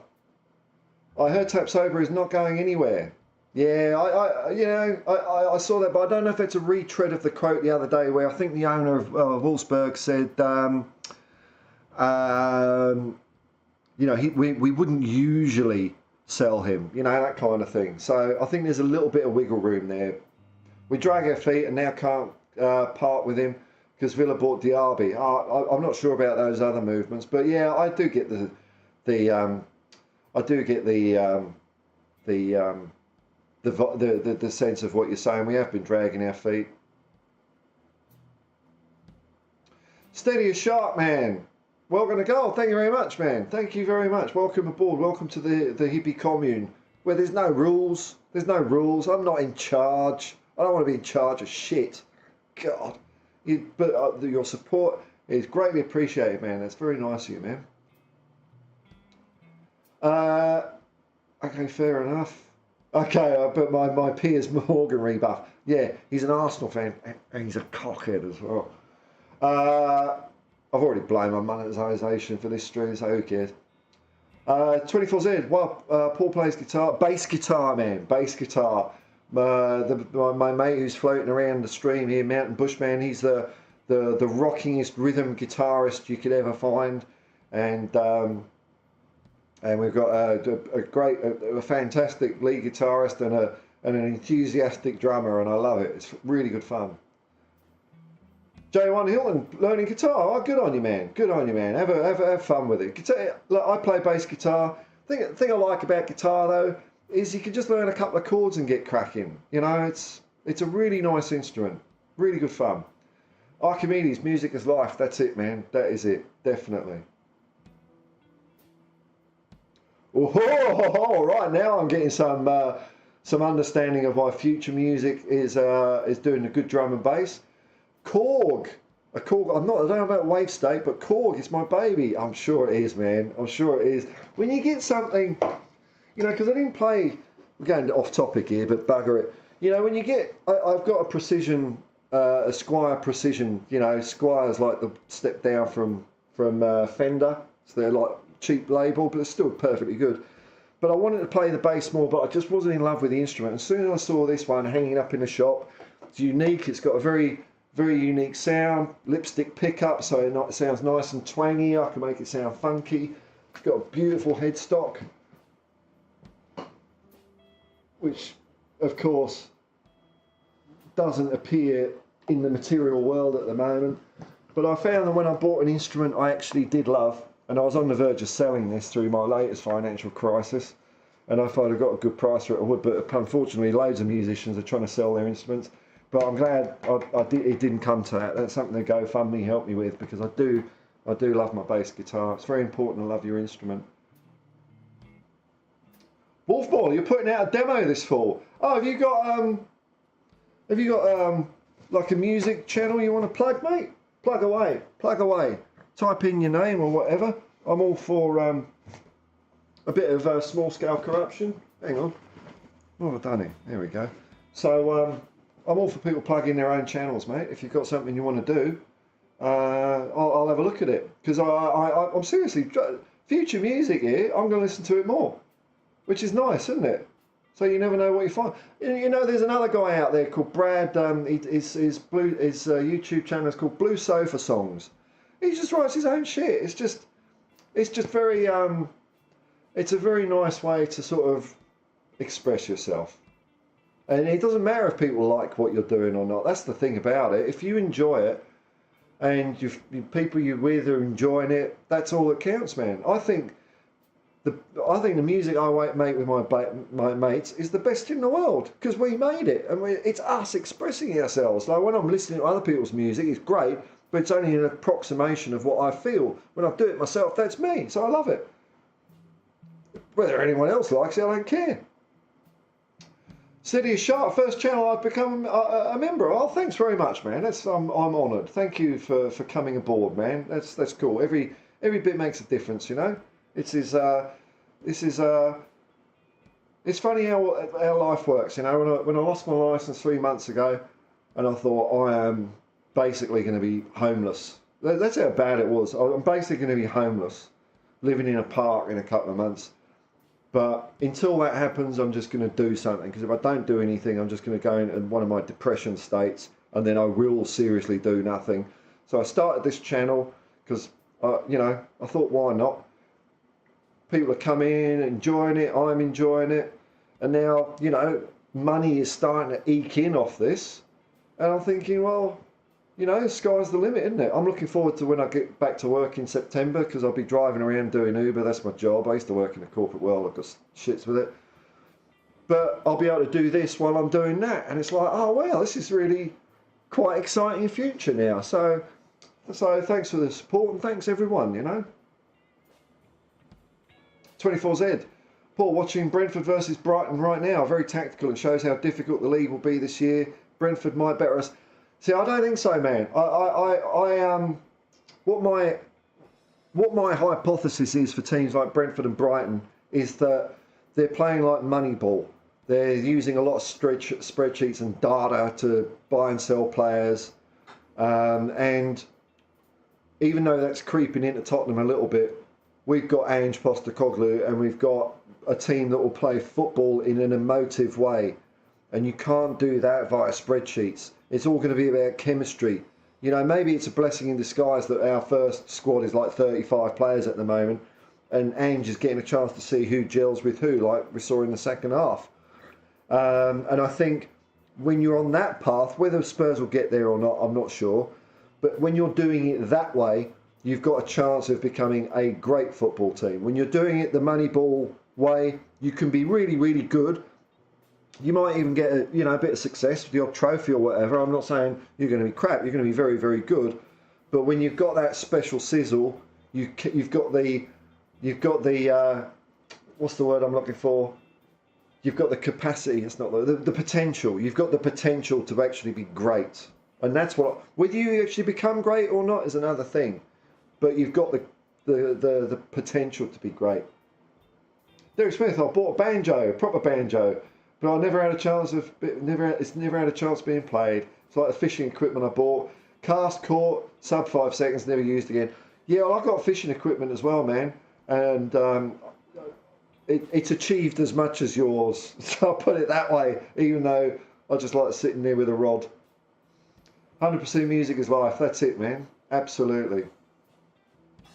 I heard Tap Sober is not going anywhere. Yeah, I saw that, but I don't know if it's a retread of the quote the other day where I think the owner of Wolfsburg said, um, we wouldn't usually sell him, that kind of thing. So I think there's a little bit of wiggle room there. We drag our feet and now can't part with him because Villa bought Diaby. I'm not sure about those other movements, but yeah, I do get the I do get the sense of what you're saying. We have been dragging our feet. Steady as shark, man. Welcome to goal. Thank you very much, man. Thank you very much. Welcome aboard. Welcome to the hippie commune where there's no rules. There's no rules. I'm not in charge. I don't want to be in charge of shit. God. But your support is greatly appreciated, man. That's very nice of you, man. Okay, fair enough. Okay, but my Piers Morgan rebuff. Yeah, he's an Arsenal fan and he's a cockhead as well. I've already blown my monetisation for this stream, so who cares? 24Z, well, Paul plays guitar, bass guitar, man, bass guitar. My mate who's floating around the stream here, Mountain Bushman, he's the rockingest rhythm guitarist you could ever find, and we've got a fantastic lead guitarist and an enthusiastic drummer, and I love it. It's really good fun. J1 Hilton learning guitar. Oh, good on you, man. Good on you, man. Have fun with it. Look, I play bass guitar. The thing I like about guitar though is you can just learn a couple of chords and get cracking. It's a really nice instrument. Really good fun. Archimedes, music is life. That's it, man. That is it. Definitely. Oh, right now I'm getting some understanding of why future music is doing a good drum and bass. Korg. I don't know about Wave State, but Korg is my baby. I'm sure it is, man. I'm sure it is. When you get something, because I didn't play, we're going off topic here, but bugger it. When you get, I've got a precision, a Squire precision, Squire's like the step down from Fender. So they're like cheap label, but they're still perfectly good. But I wanted to play the bass more, but I just wasn't in love with the instrument. As soon as I saw this one hanging up in the shop, it's unique. It's got a very unique sound, lipstick pickup, so it sounds nice and twangy. I can make it sound funky. It's got a beautiful headstock, which of course doesn't appear in the material world at the moment. But I found that when I bought an instrument I actually did love, and I was on the verge of selling this through my latest financial crisis, and if I'd have got a good price for it I would, but unfortunately loads of musicians are trying to sell their instruments. But I'm glad it didn't come to that. That's something to GoFundMe helped me with, because I do love my bass guitar. It's very important to love your instrument. Wolfball, you're putting out a demo this fall. Oh, have you got like a music channel you want to plug, mate? Plug away. Type in your name or whatever. I'm all for a bit of small scale corruption. Hang on. What have I done here? There we go. So I'm all for people plugging their own channels, mate. If you've got something you want to do, I'll have a look at it, because I'm seriously, future music here, I'm going to listen to it more, which is nice, isn't it? So you never know what you find. There's another guy out there called Brad. His YouTube channel is called Blue Sofa Songs. He just writes his own shit. It's just very it's a very nice way to sort of express yourself. And it doesn't matter if people like what you're doing or not. That's the thing about it. If you enjoy it and people you're with are enjoying it, that's all that counts, man. I think the music I make with my mates is the best in the world, because we made it, and it's us expressing ourselves. Like when I'm listening to other people's music, it's great, but it's only an approximation of what I feel. When I do it myself, that's me, so I love it. Whether anyone else likes it, I don't care. City of Sharp, first channel I've become a member of. Oh, thanks very much, man. I'm honoured. Thank you for coming aboard, man. That's cool. Every bit makes a difference, It's funny how life works, When I lost my licence 3 months ago, and I thought I am basically going to be homeless. That's how bad it was. I'm basically going to be homeless, living in a park in a couple of months. But until that happens, I'm just going to do something, because if I don't do anything, I'm just going to go into one of my depression states, and then I will seriously do nothing. So I started this channel because, I thought, why not? People are coming in, enjoying it, I'm enjoying it. And now, money is starting to eke in off this. And I'm thinking, well, the sky's the limit, isn't it? I'm looking forward to when I get back to work in September, because I'll be driving around doing Uber. That's my job. I used to work in the corporate world. I've got shits with it. But I'll be able to do this while I'm doing that. And it's like, oh, well, this is really quite exciting future now. So thanks for the support, and thanks everyone, 24Z. Paul, watching Brentford versus Brighton right now. Very tactical and shows how difficult the league will be this year. Brentford might better us. See, I don't think so, man. What my hypothesis is for teams like Brentford and Brighton is that they're playing like Moneyball. They're using a lot of spreadsheets and data to buy and sell players, and even though that's creeping into Tottenham a little bit, we've got Ange Postecoglou, and we've got a team that will play football in an emotive way, and you can't do that via spreadsheets. It's all going to be about chemistry. Maybe it's a blessing in disguise that our first squad is like 35 players at the moment, and Ange is getting a chance to see who gels with who, like we saw in the second half. And I think when you're on that path, whether Spurs will get there or not, I'm not sure. But when you're doing it that way, you've got a chance of becoming a great football team. When you're doing it the Moneyball way, you can be really, really good. You might even get a bit of success with your trophy or whatever. I'm not saying you're going to be crap. You're going to be very, very good. But when you've got that special sizzle, you've got the what's the word I'm looking for? You've got the capacity. It's not the potential. You've got the potential to actually be great. And that's whether you actually become great or not is another thing. But you've got the potential to be great. Derek Smith, I bought a banjo, proper banjo, but I never had a chance it's never had a chance being played. It's like the fishing equipment I bought. Cast, caught, sub 5 seconds, never used again. Yeah, well, I've got fishing equipment as well, man. And it's achieved as much as yours. So I'll put it that way, even though I just like sitting there with a rod. 100% music is life. That's it, man. Absolutely.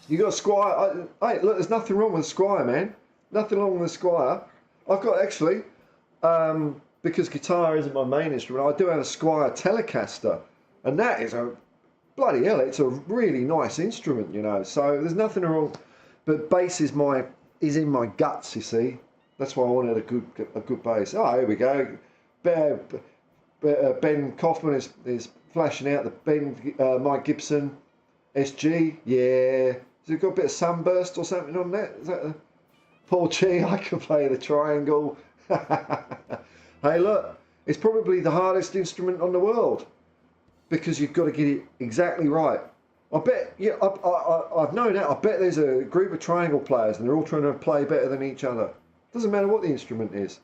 You got a Squire. Hey, look, there's nothing wrong with a Squire, man. Nothing wrong with a Squire. I've got actually, because guitar isn't my main instrument, I do have a Squire Telecaster, and that is a bloody hell. It's a really nice instrument, So there's nothing wrong. But bass is in my guts. You see, that's why I wanted a good bass. Oh, here we go. Ben Kaufman is flashing out the Mike Gibson SG. Yeah. Has it got a bit of sunburst or something on that? Is that the Paul Chi? I can play the triangle. Hey, look, it's probably the hardest instrument on the world because you've got to get it exactly right. I bet, I've known that. I bet there's a group of triangle players and they're all trying to play better than each other. Doesn't matter what the instrument is.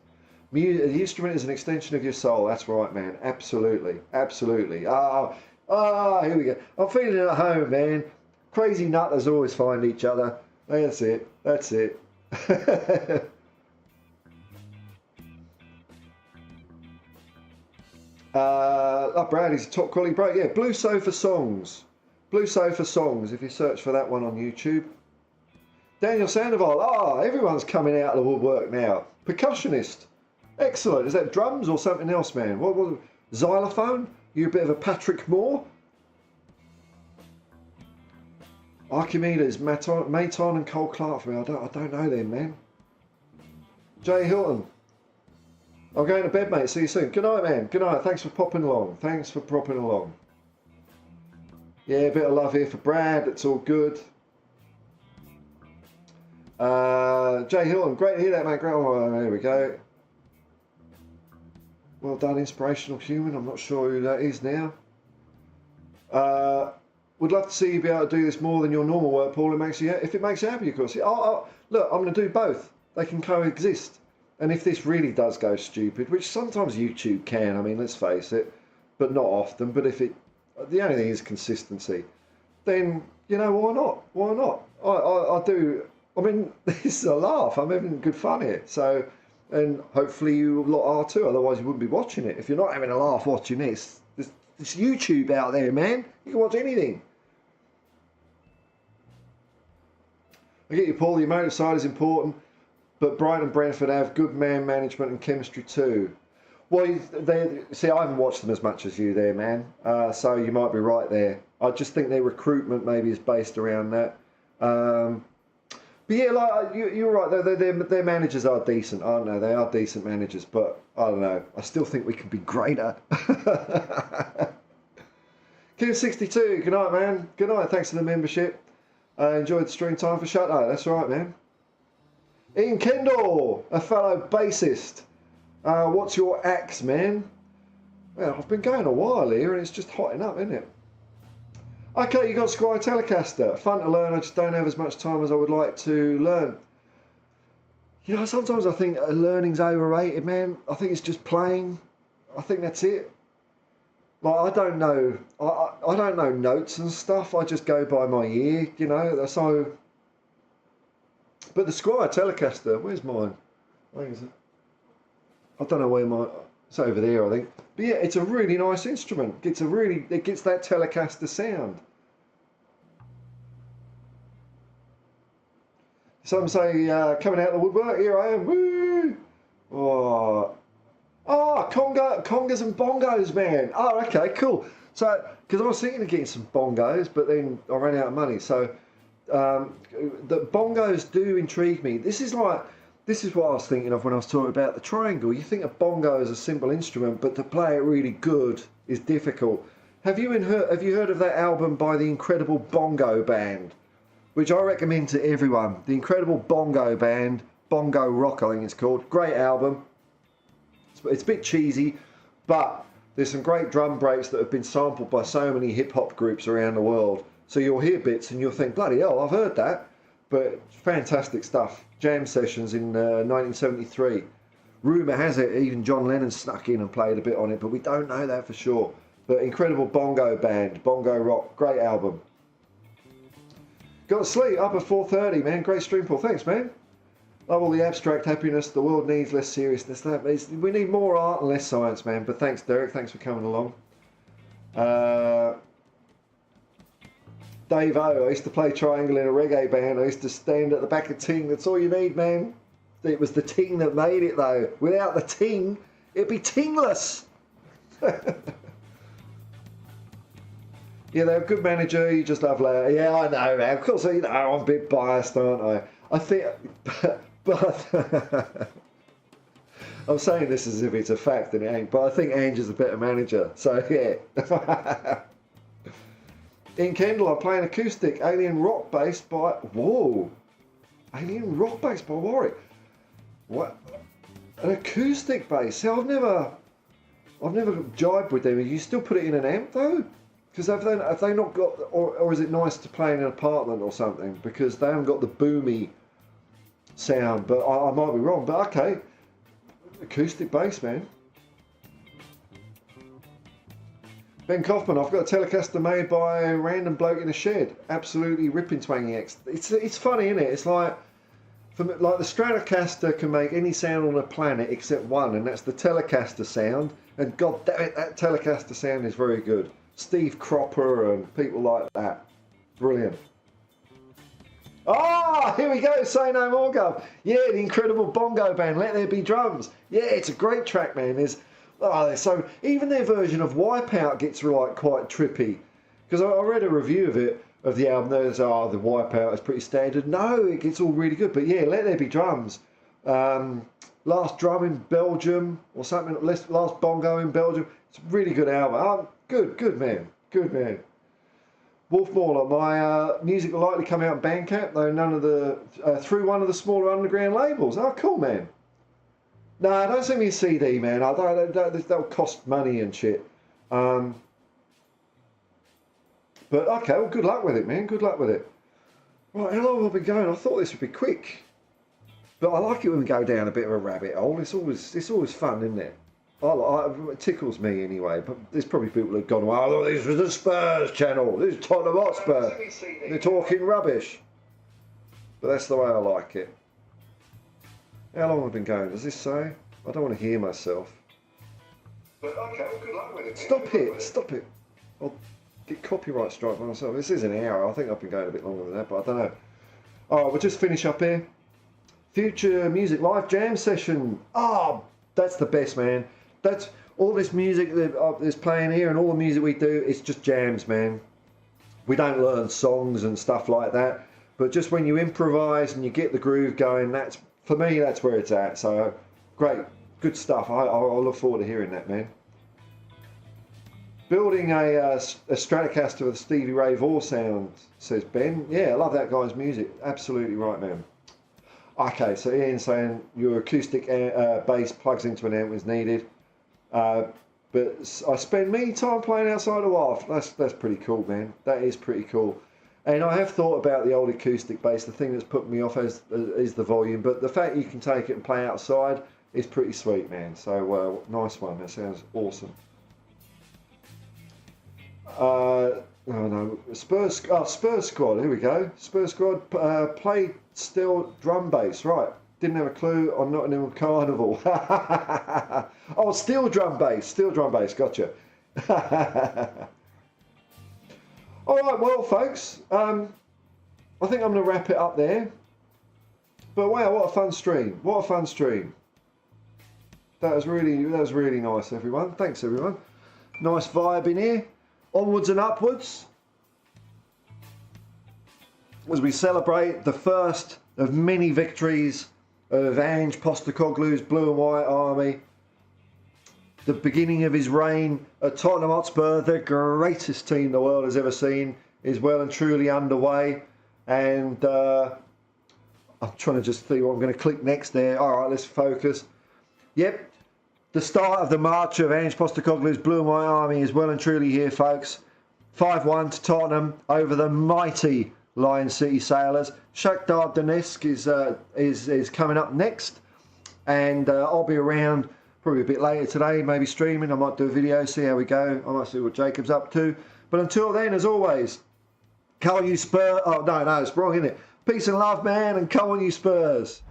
The instrument is an extension of your soul. That's right, man. Absolutely. Absolutely. Here we go. I'm feeling at home, man. Crazy nutters always find each other. That's it. That's it. Bradley's a top quality break. Yeah, Blue Sofa Songs. Blue Sofa Songs, if you search for that one on YouTube. Daniel Sandoval. Everyone's coming out of the woodwork now. Percussionist. Excellent. Is that drums or something else, man? What xylophone? You a bit of a Patrick Moore? Archimedes, Maton and Cole Clark for me. I don't know them, man. Jay Hilton. I'm going to bed, mate. See you soon. Good night, man. Good night. Thanks for popping along. Thanks for popping along. Yeah, a bit of love here for Brad. It's all good. Jay Hilton. Great to hear that, mate. Oh, there we go. Well done, Inspirational Human. I'm not sure who that is now. Would love to see you be able to do this more than your normal work, Paul. If it makes you happy, of course. Look, I'm going to do both. They can coexist. And if this really does go stupid, which sometimes YouTube can, I mean, let's face it, but not often. But if the only thing is consistency, then, why not? Why not? I do I mean, this is a laugh. I'm having good fun here. So, and hopefully you lot are too. Otherwise, you wouldn't be watching it. If you're not having a laugh watching this, there's YouTube out there, man. You can watch anything. I get you, Paul. The emotive side is important, but Brighton and Brentford have good man management and chemistry too. Well, see, I haven't watched them as much as you there, man. So you might be right there. I just think their recruitment maybe is based around that. But yeah, like you're right. Their managers are decent, aren't they? They are decent managers, but I don't know. I still think we can be greater. Q62, good night, man. Good night. Thanks for the membership. I enjoyed the stream time for Shut Eye. That's right, man. Ian Kendall, a fellow bassist. What's your axe, man? Well, I've been going a while here and it's just hotting up, isn't it? Okay, you got Squire Telecaster. Fun to learn, I just don't have as much time as I would like to learn. You know, sometimes I think learning's overrated, man. I think it's just playing. I think that's it. Like, I don't know. I don't know notes and stuff. I just go by my ear, you know. So, but the Squire Telecaster, where's mine? I don't know where mine. It's over there, I think. But yeah, it's a really nice instrument. It gets that Telecaster sound. Some say coming out of the woodwork. Here I am. Woo! Congas and bongos, man. Oh, okay, cool. So, because I was thinking of getting some bongos, but then I ran out of money. So, the bongos do intrigue me. This is what I was thinking of when I was talking about the triangle. You think a bongo is a simple instrument, but to play it really good is difficult. Have you heard of that album by the Incredible Bongo Band, which I recommend to everyone? The Incredible Bongo Band, Bongo Rock, I think it's called. Great album. It's a bit cheesy, but there's some great drum breaks that have been sampled by so many hip-hop groups around the world. So you'll hear bits and you'll think, bloody hell, I've heard that. But fantastic stuff. Jam sessions in 1973. Rumour has it even John Lennon snuck in and played a bit on it, but we don't know that for sure. But Incredible Bongo Band, Bongo Rock, great album. Got to sleep up at 4:30, man. Great stream, Paul. Thanks, man. Love all the abstract happiness. The world needs less seriousness. We need more art and less science, man. But thanks, Derek. Thanks for coming along. Dave O, I used to play triangle in a reggae band. I used to stand at the back of ting. That's all you need, man. It was the ting that made it, though. Without the ting, it'd be tingless. Yeah, they're a good manager. You just love Lau. Yeah, I know, man. Of course, you know, I'm a bit biased, aren't I? I think, but I'm saying this as if it's a fact and it ain't. But I think Ange is a better manager. So yeah. In Kendall, I'm playing acoustic Alien Rock bass by Alien Rock bass by Warwick. What? An acoustic bass? See, I've never jibed with them. You still put it in an amp though? Because have they not got, or is it nice to play in an apartment or something? Because they haven't got the boomy sound. But I might be wrong. But okay, acoustic bass, man. Ben Kaufman, I've got a Telecaster made by a random bloke in a shed. Absolutely ripping twangy X. It's funny, isn't it? It's like the Stratocaster can make any sound on the planet except one, and that's the Telecaster sound. And god damn it, that Telecaster sound is very good. Steve Cropper and people like that. Brilliant. Ah, here we go. Say no more, Gov. Yeah, the Incredible Bongo Band. Let There Be Drums. Yeah, it's a great track, man. So even their version of Wipeout gets like quite trippy. Because I read a review of the album. There's the Wipeout is pretty standard. No, it gets all really good. But yeah, Let There Be Drums. Last Drum in Belgium or something. Last Bongo in Belgium. It's a really good album. Oh, good man. Good man. Wolf Mauler, my music will likely come out on Bandcamp, though through one of the smaller underground labels. Oh, cool, man. No, don't send me a CD, man. That'll cost money and shit. But okay, well, good luck with it, man. Good luck with it. Right, how long have I been going? I thought this would be quick, but I like it when we go down a bit of a rabbit hole. It's always fun, isn't it? It tickles me anyway. But there's probably people who've gone, "Oh, this was the Spurs channel. This is Tottenham Hotspur. They're talking rubbish." but that's the way I like it. How long have I been going? Does this say? I don't want to hear myself. But okay, well, good luck with it. Stop it, stop it. I'll get copyright strike by myself. This is an hour. I think I've been going a bit longer than that, but I don't know. All right, we'll just finish up here. Future Music Live Jam Session. Oh, that's the best, man. That's all this music that is playing here and all the music we do, it's just jams, man. We don't learn songs and stuff like that, but just when you improvise and you get the groove going, that's, for me, that's where it's at. So, great, good stuff. I look forward to hearing that, man. Building a Stratocaster with Stevie Ray Vaughan sound, says Ben. Yeah, I love that guy's music. Absolutely right, man. Okay, so Ian's saying your acoustic bass plugs into an amp is needed. But I spend many time playing outside the WAF. That's pretty cool, man. That is pretty cool. And I have thought about the old acoustic bass. The thing that's put me off is the volume. But the fact you can take it and play outside is pretty sweet, man. So nice one. That sounds awesome. Oh no, Spurs Squad. Here we go. Spurs Squad play still drum bass. Right. Didn't have a clue on Nottingham Carnival. Oh, steel drum bass. Gotcha. All right, well, folks, I think I'm going to wrap it up there. But wow, what a fun stream! That was really nice, everyone. Thanks, everyone. Nice vibe in here. Onwards and upwards as we celebrate the first of many victories of Ange Postecoglou's Blue and White Army. The beginning of his reign at Tottenham Hotspur, the greatest team the world has ever seen, is well and truly underway. And I'm trying to just see what I'm going to click next there. All right, let's focus. Yep, the start of the march of Ange Postecoglou's Blue and White Army is well and truly here, folks. 5-1 to Tottenham over the mighty Lion City Sailors. Shakhtar Donetsk is coming up next, and I'll be around probably a bit later today, maybe streaming. I might do a video, see how we go. I might see what Jacob's up to. But until then, as always, come on you Spurs. Oh, no, it's wrong, isn't it? Peace and love, man, and come on you Spurs.